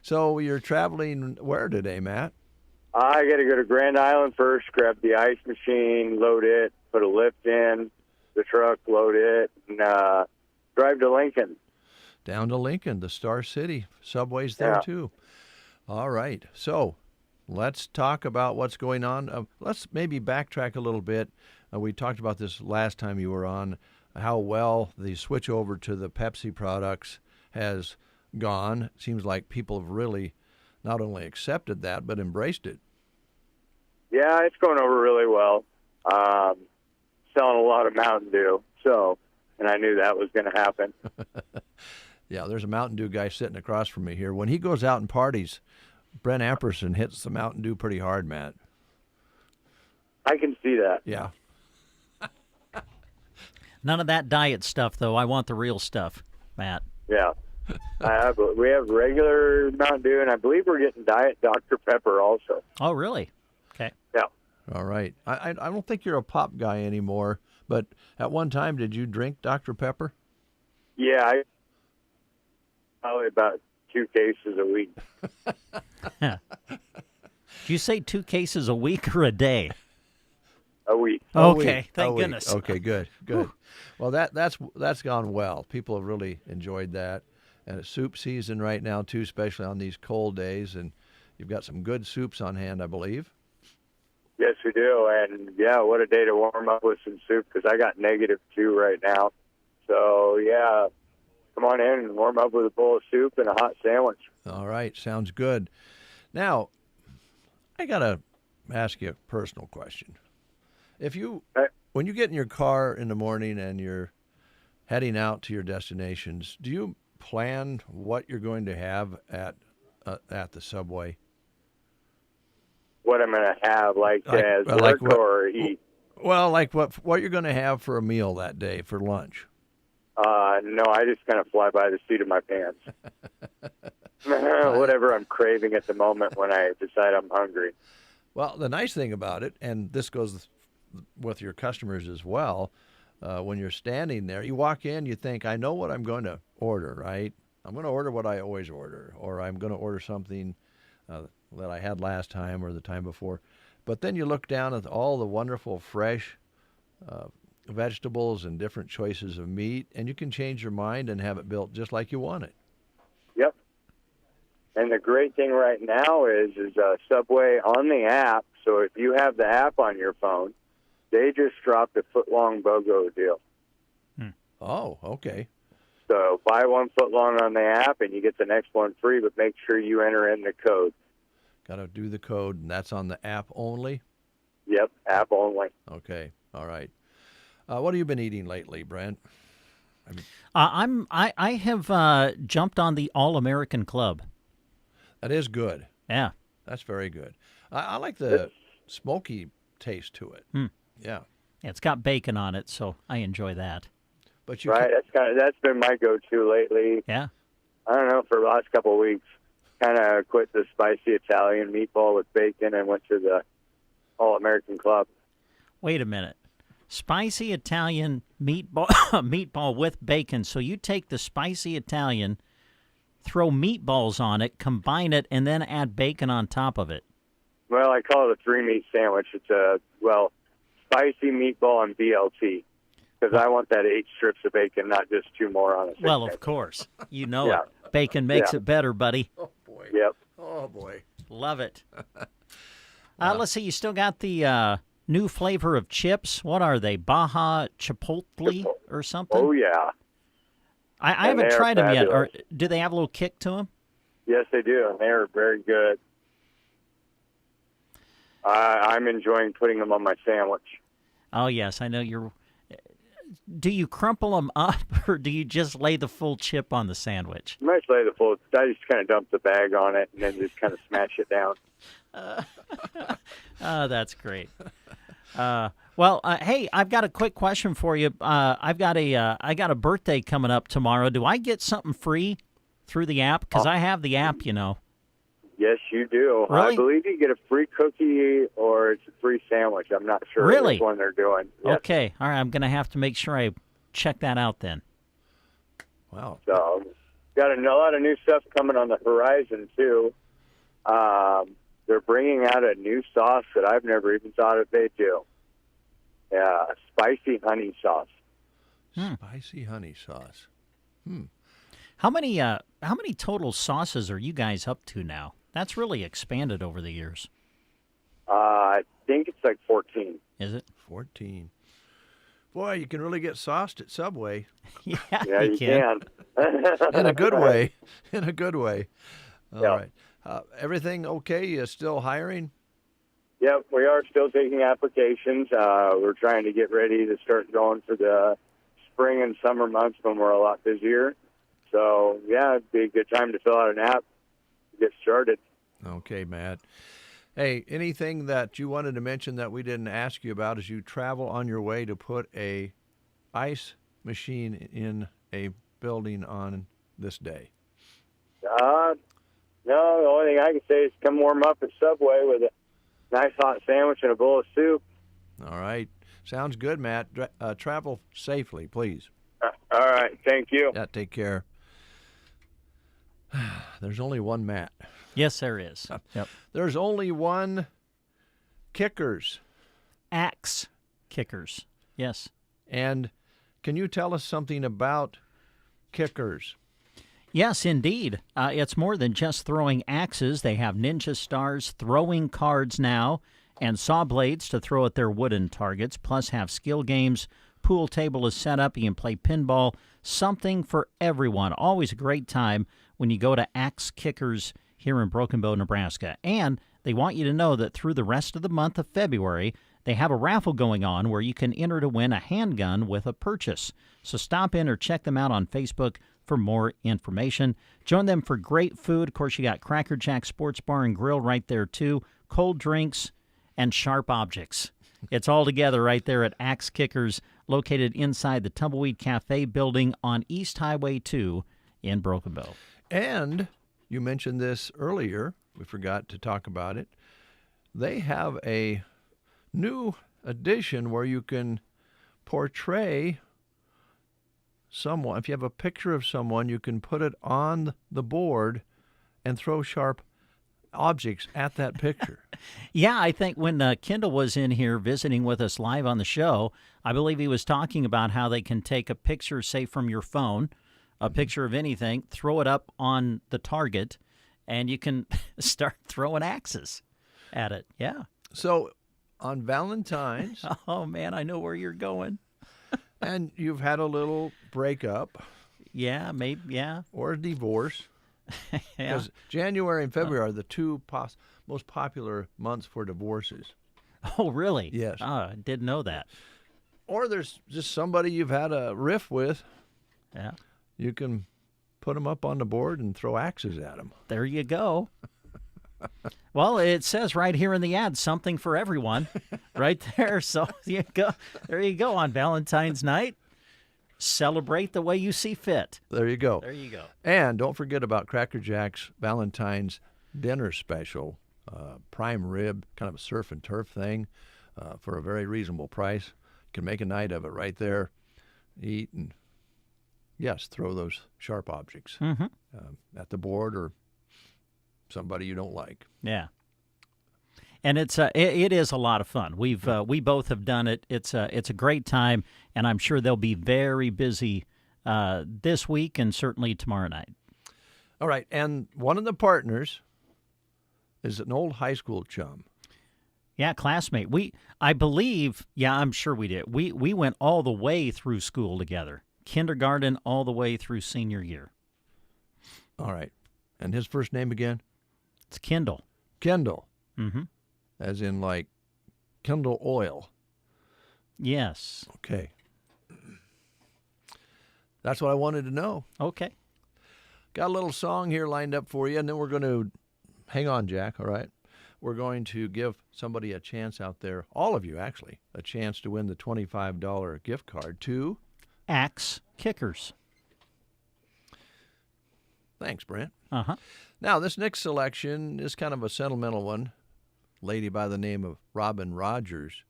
So you're traveling where today, Matt? I got to go to Grand Island first, grab the ice machine, load it, put a lift in the truck, load it, and drive to Lincoln. Down to Lincoln, the Star City. Subway's there too. All right. So let's talk about what's going on. Let's maybe backtrack a little bit. We talked about this last time you were on, how well the switch over to the Pepsi products has gone. It seems like people have really not only accepted that, but embraced it. Yeah, it's going over really well. Selling a lot of Mountain Dew, and I knew that was going to happen. Yeah, there's a Mountain Dew guy sitting across from me here. When he goes out and parties, Brent Amperson hits the Mountain Dew pretty hard, Matt. I can see that. Yeah. None of that diet stuff, though. I want the real stuff, Matt. Yeah. We have regular Mountain Dew, and I believe we're getting Diet Dr. Pepper also. Oh, really? Okay. Yeah. All right. I don't think you're a pop guy anymore, but at one time, did you drink Dr. Pepper? Yeah, probably about 2 cases a week. Did you say 2 cases a week or a day? A week. Okay, thank goodness. Okay, good. Well, that's gone well. People have really enjoyed that. And it's soup season right now, too, especially on these cold days. And you've got some good soups on hand, I believe. Yes, we do. And, yeah, what a day to warm up with some soup, because I got -2 right now. So, yeah, come on in and warm up with a bowl of soup and a hot sandwich. All right, sounds good. Now, I got to ask you a personal question. When you get in your car in the morning and you're heading out to your destinations, do you plan what you're going to have at the Subway? What I'm going to have, as work or eat? Well, like what you're going to have for a meal that day for lunch. No, I just kind of fly by the seat of my pants. Whatever I'm craving at the moment when I decide I'm hungry. Well, the nice thing about it, and this goes with your customers as well, when you're standing there, you walk in, you think, I know what I'm going to order, right? I'm going to order what I always order, or I'm going to order something that I had last time or the time before. But then you look down at all the wonderful fresh vegetables and different choices of meat, and you can change your mind and have it built just like you want it. Yep. And the great thing right now is Subway on the app. So if you have the app on your phone, they just dropped a foot-long BOGO deal. Oh, okay. So buy 1 foot-long on the app, and you get the next one free, but make sure you enter in the code. Got to do the code, and that's on the app only? Yep, app only. Okay, all right. What have you been eating lately, Brent? I have jumped on the All-American Club. That is good. Yeah. That's very good. I like the smoky taste to it. Yeah. It's got bacon on it, so I enjoy that. But that's been my go-to lately. Yeah. I don't know, for the last couple of weeks. Kind of quit the spicy Italian meatball with bacon and went to the All-American Club. Wait a minute. Spicy Italian meatball with bacon. So you take the spicy Italian, throw meatballs on it, combine it, and then add bacon on top of it. Well, I call it a 3-meat sandwich. It's spicy meatball and BLT, because I want that 8 strips of bacon, not just 2 more on a sandwich. Well, of course. You know it. Bacon makes it better, buddy. Oh, boy. Yep. Oh, boy. Love it. Let's see. You still got the new flavor of chips. What are they? Baja Chipotle or something? Oh, yeah. I haven't tried them yet. Or do they have a little kick to them? Yes, they do, and they are very good. I'm enjoying putting them on my sandwich. Oh, yes, I know you're. Do you crumple them up, or do you just lay the full chip on the sandwich? I might lay the full. I just kind of dump the bag on it and then just kind of smash it down. Oh, that's great. Hey, I've got a quick question for you. I got a birthday coming up tomorrow. Do I get something free through the app? Because I have the app, you know. Yes, you do. Really? I believe you get a free cookie or it's a free sandwich. I'm not sure Really? which one they're doing. Yes. Okay. All right. I'm going to have to make sure I check that out then. Wow. So, got a lot of new stuff coming on the horizon, too. They're bringing out a new sauce that I've never even thought of they'd do. Yeah, spicy honey sauce. Spicy honey sauce. How many total sauces are you guys up to now? That's really expanded over the years. I think it's like 14. Is it? 14. Boy, you can really get sauced at Subway. Yeah, you can. In a good way. In a good way. All Yeah. right. Everything okay? You still hiring? Yep, we are still taking applications. We're trying to get ready to start going for the spring and summer months when we're a lot busier. So, yeah, it'd be a good time to fill out an app to get started. Okay, Matt. Hey, anything that you wanted to mention that we didn't ask you about as you travel on your way to put a ice machine in a building on this day? No, the only thing I can say is come warm up at Subway with a nice hot sandwich and a bowl of soup. All right. Sounds good, Matt. Travel safely, please. All right. Thank you. Yeah, take care. There's only one Matt. Yes, there is. Yep. There's only one Kickers. Axe Kickers. Yes. And can you tell us something about Kickers? Yes, indeed. It's more than just throwing axes. They have ninja stars, throwing cards now, and saw blades to throw at their wooden targets, plus have skill games. Pool table is set up. You can play pinball. Something for everyone. Always a great time when you go to Axe Kickers here in Broken Bow, Nebraska. And they want you to know that through the rest of the month of February, they have a raffle going on where you can enter to win a handgun with a purchase. So stop in or check them out on Facebook for more information. Join them for great food. Of course, you got Cracker Jack Sports Bar and Grill right there, too. Cold drinks and sharp objects. It's all together right there at Axe Kickers, located inside the Tumbleweed Cafe building on East Highway 2 in Broken Bow. And you mentioned this earlier. We forgot to talk about it. They have a new edition where you can portray someone. If you have a picture of someone, you can put it on the board and throw sharp objects at that picture. Yeah, I think when Kendall was in here visiting with us live on the show, I believe he was talking about how they can take a picture, say, from your phone, a picture of anything, throw it up on the target, and you can start throwing axes at it. Yeah. So on Valentine's... Oh, man, I know where you're going. And you've had a little breakup. Yeah, maybe, yeah. Or a divorce. Yeah. Because January and February are the two most popular months for divorces. Oh, really? Yes. Oh, I didn't know that. Or there's just somebody you've had a riff with. Yeah. You can put them up on the board and throw axes at them. There you go. Well, it says right here in the ad, something for everyone, right there. So there you go on Valentine's night. Celebrate the way you see fit. There you go. There you go. And don't forget about Cracker Jack's Valentine's dinner special, prime rib, kind of a surf and turf thing, for a very reasonable price. You can make a night of it right there. Eat and, yes, throw those sharp objects at the board or somebody you don't like. Yeah. And it is a lot of fun. We both have done it. It's a great time, and I'm sure they'll be very busy this week and certainly tomorrow night. All right, and one of the partners is an old high school chum. Yeah, classmate. I believe, I'm sure we did. We went all the way through school together, kindergarten all the way through senior year. All right, and his first name again? It's Kendall. Kendall. Mm-hmm. as in like Kindle Oil. Yes. Okay. That's what I wanted to know. Okay. Got a little song here lined up for you, and then we're going to hang on, Jack, all right? We're going to give somebody a chance out there, all of you actually, a chance to win the $25 gift card to Axe Kickers. Thanks, Brent. Uh-huh. Now, this next selection is kind of a sentimental one. Lady by the name of Robin Rogers,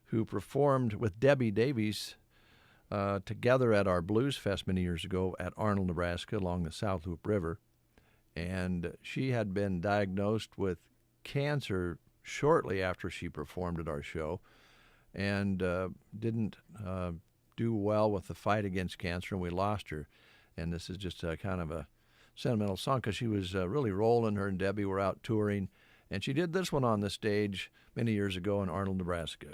who performed with Debbie Davies together at our Blues Fest many years ago at Arnold, Nebraska, along the South Loop River. And she had been diagnosed with cancer shortly after she performed at our show, and didn't do well with the fight against cancer, and we lost her. And this is just a kind of a sentimental song because she was really rolling. Her and Debbie were out touring, and she did this one on the stage many years ago in Arnold, Nebraska.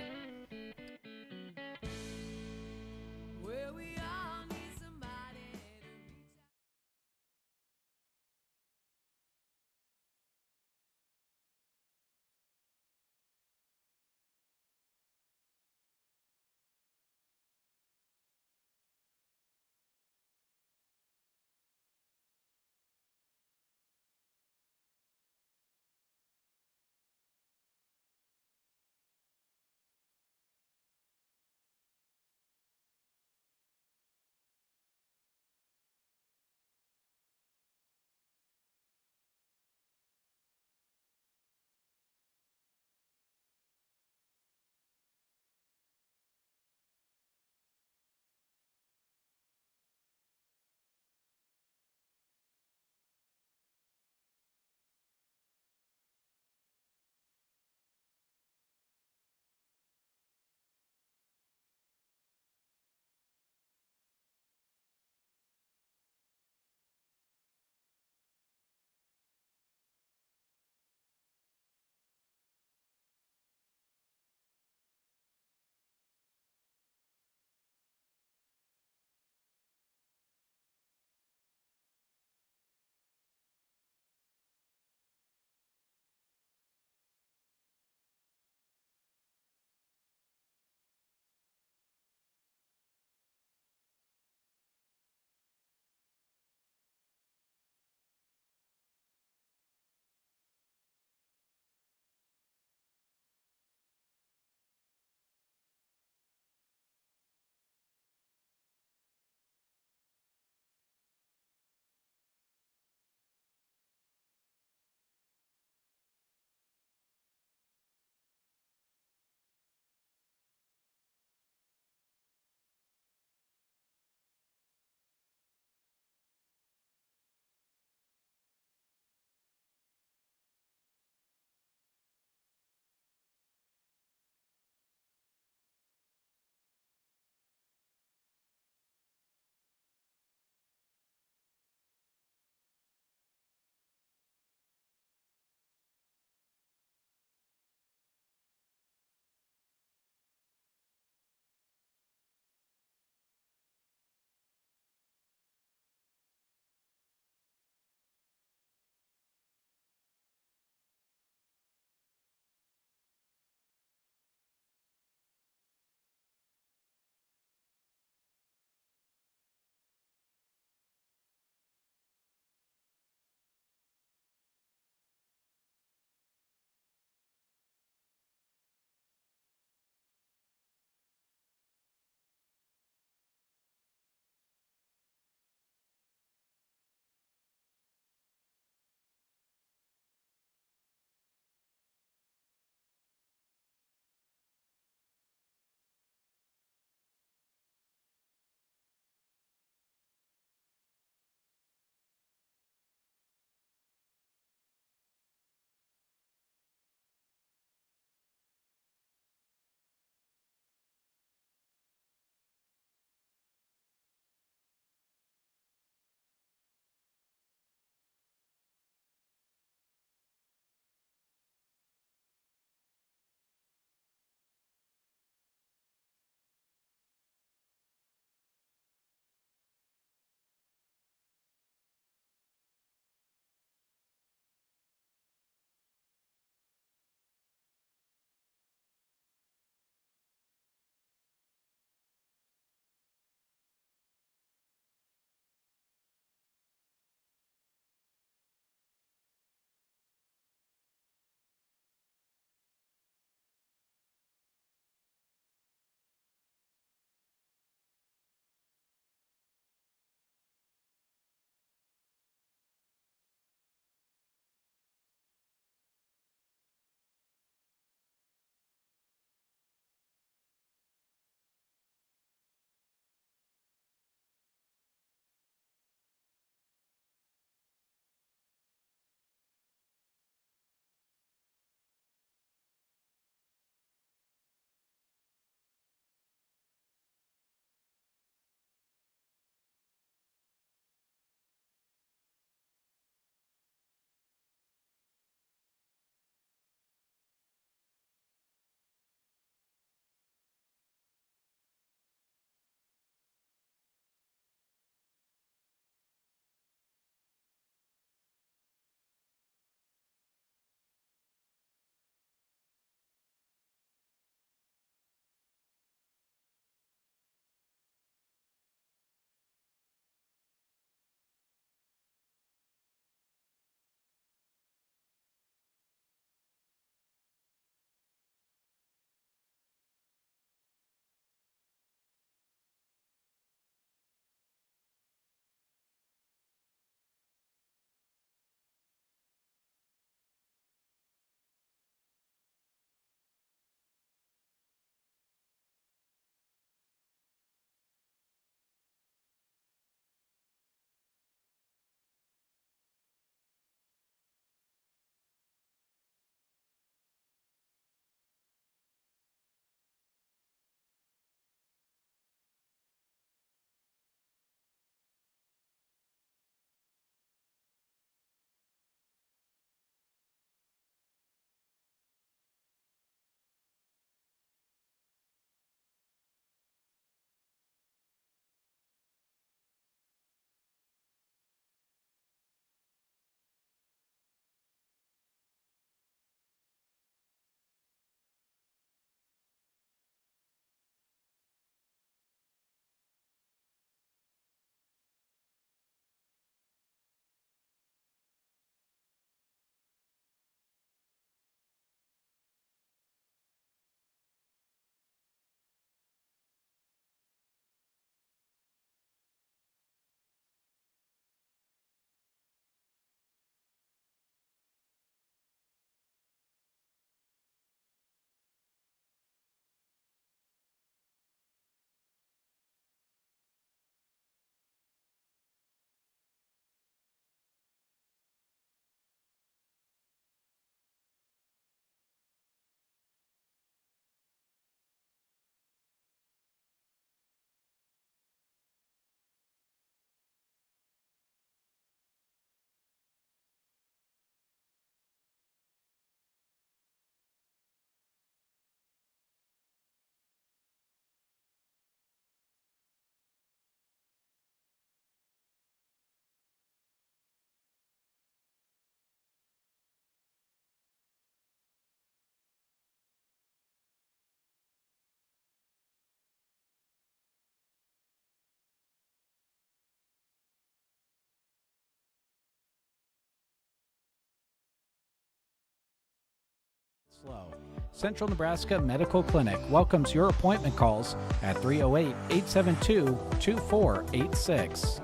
Slow. Central Nebraska Medical Clinic welcomes your appointment calls at 308-872-2486.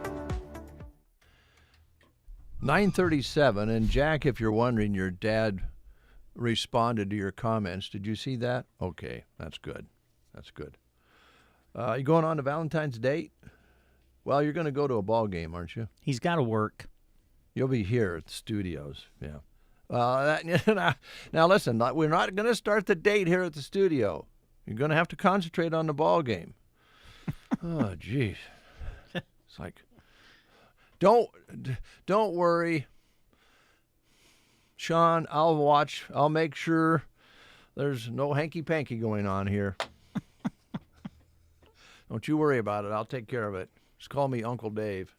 9:37, and Jack, if you're wondering, your dad responded to your comments. Did you see that? Okay, that's good. That's good. You going on to Valentine's date? Well, you're going to go to a ball game, aren't you? He's got to work. You'll be here at the studios, yeah. Now listen, we're not going to start the date here at the studio. You're going to have to concentrate on the ball game. Oh, geez. It's like, don't worry, Sean. I'll watch. I'll make sure there's no hanky-panky going on here. Don't you worry about it. I'll take care of it. Just call me Uncle Dave.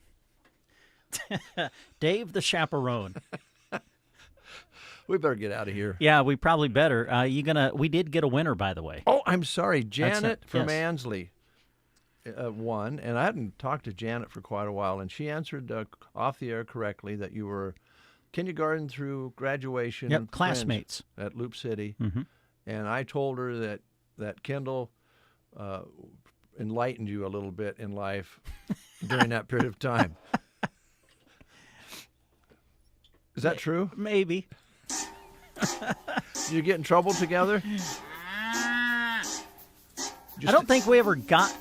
Dave the chaperone. We better get out of here. Yeah, we probably better. We did get a winner, by the way. Oh, I'm sorry. Janet from yes. Ansley won, and I hadn't talked to Janet for quite a while, and she answered off the air correctly that you were kindergarten through graduation. Yep, classmates. At Loop City. Mm-hmm. And I told her that Kendall enlightened you a little bit in life during that period of time. Is that true? Maybe. Did you get in trouble together? I don't think we ever got...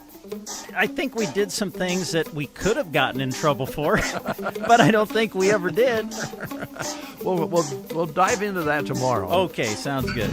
I think we did some things that we could have gotten in trouble for, but I don't think we ever did. We'll dive into that tomorrow. Okay, sounds good.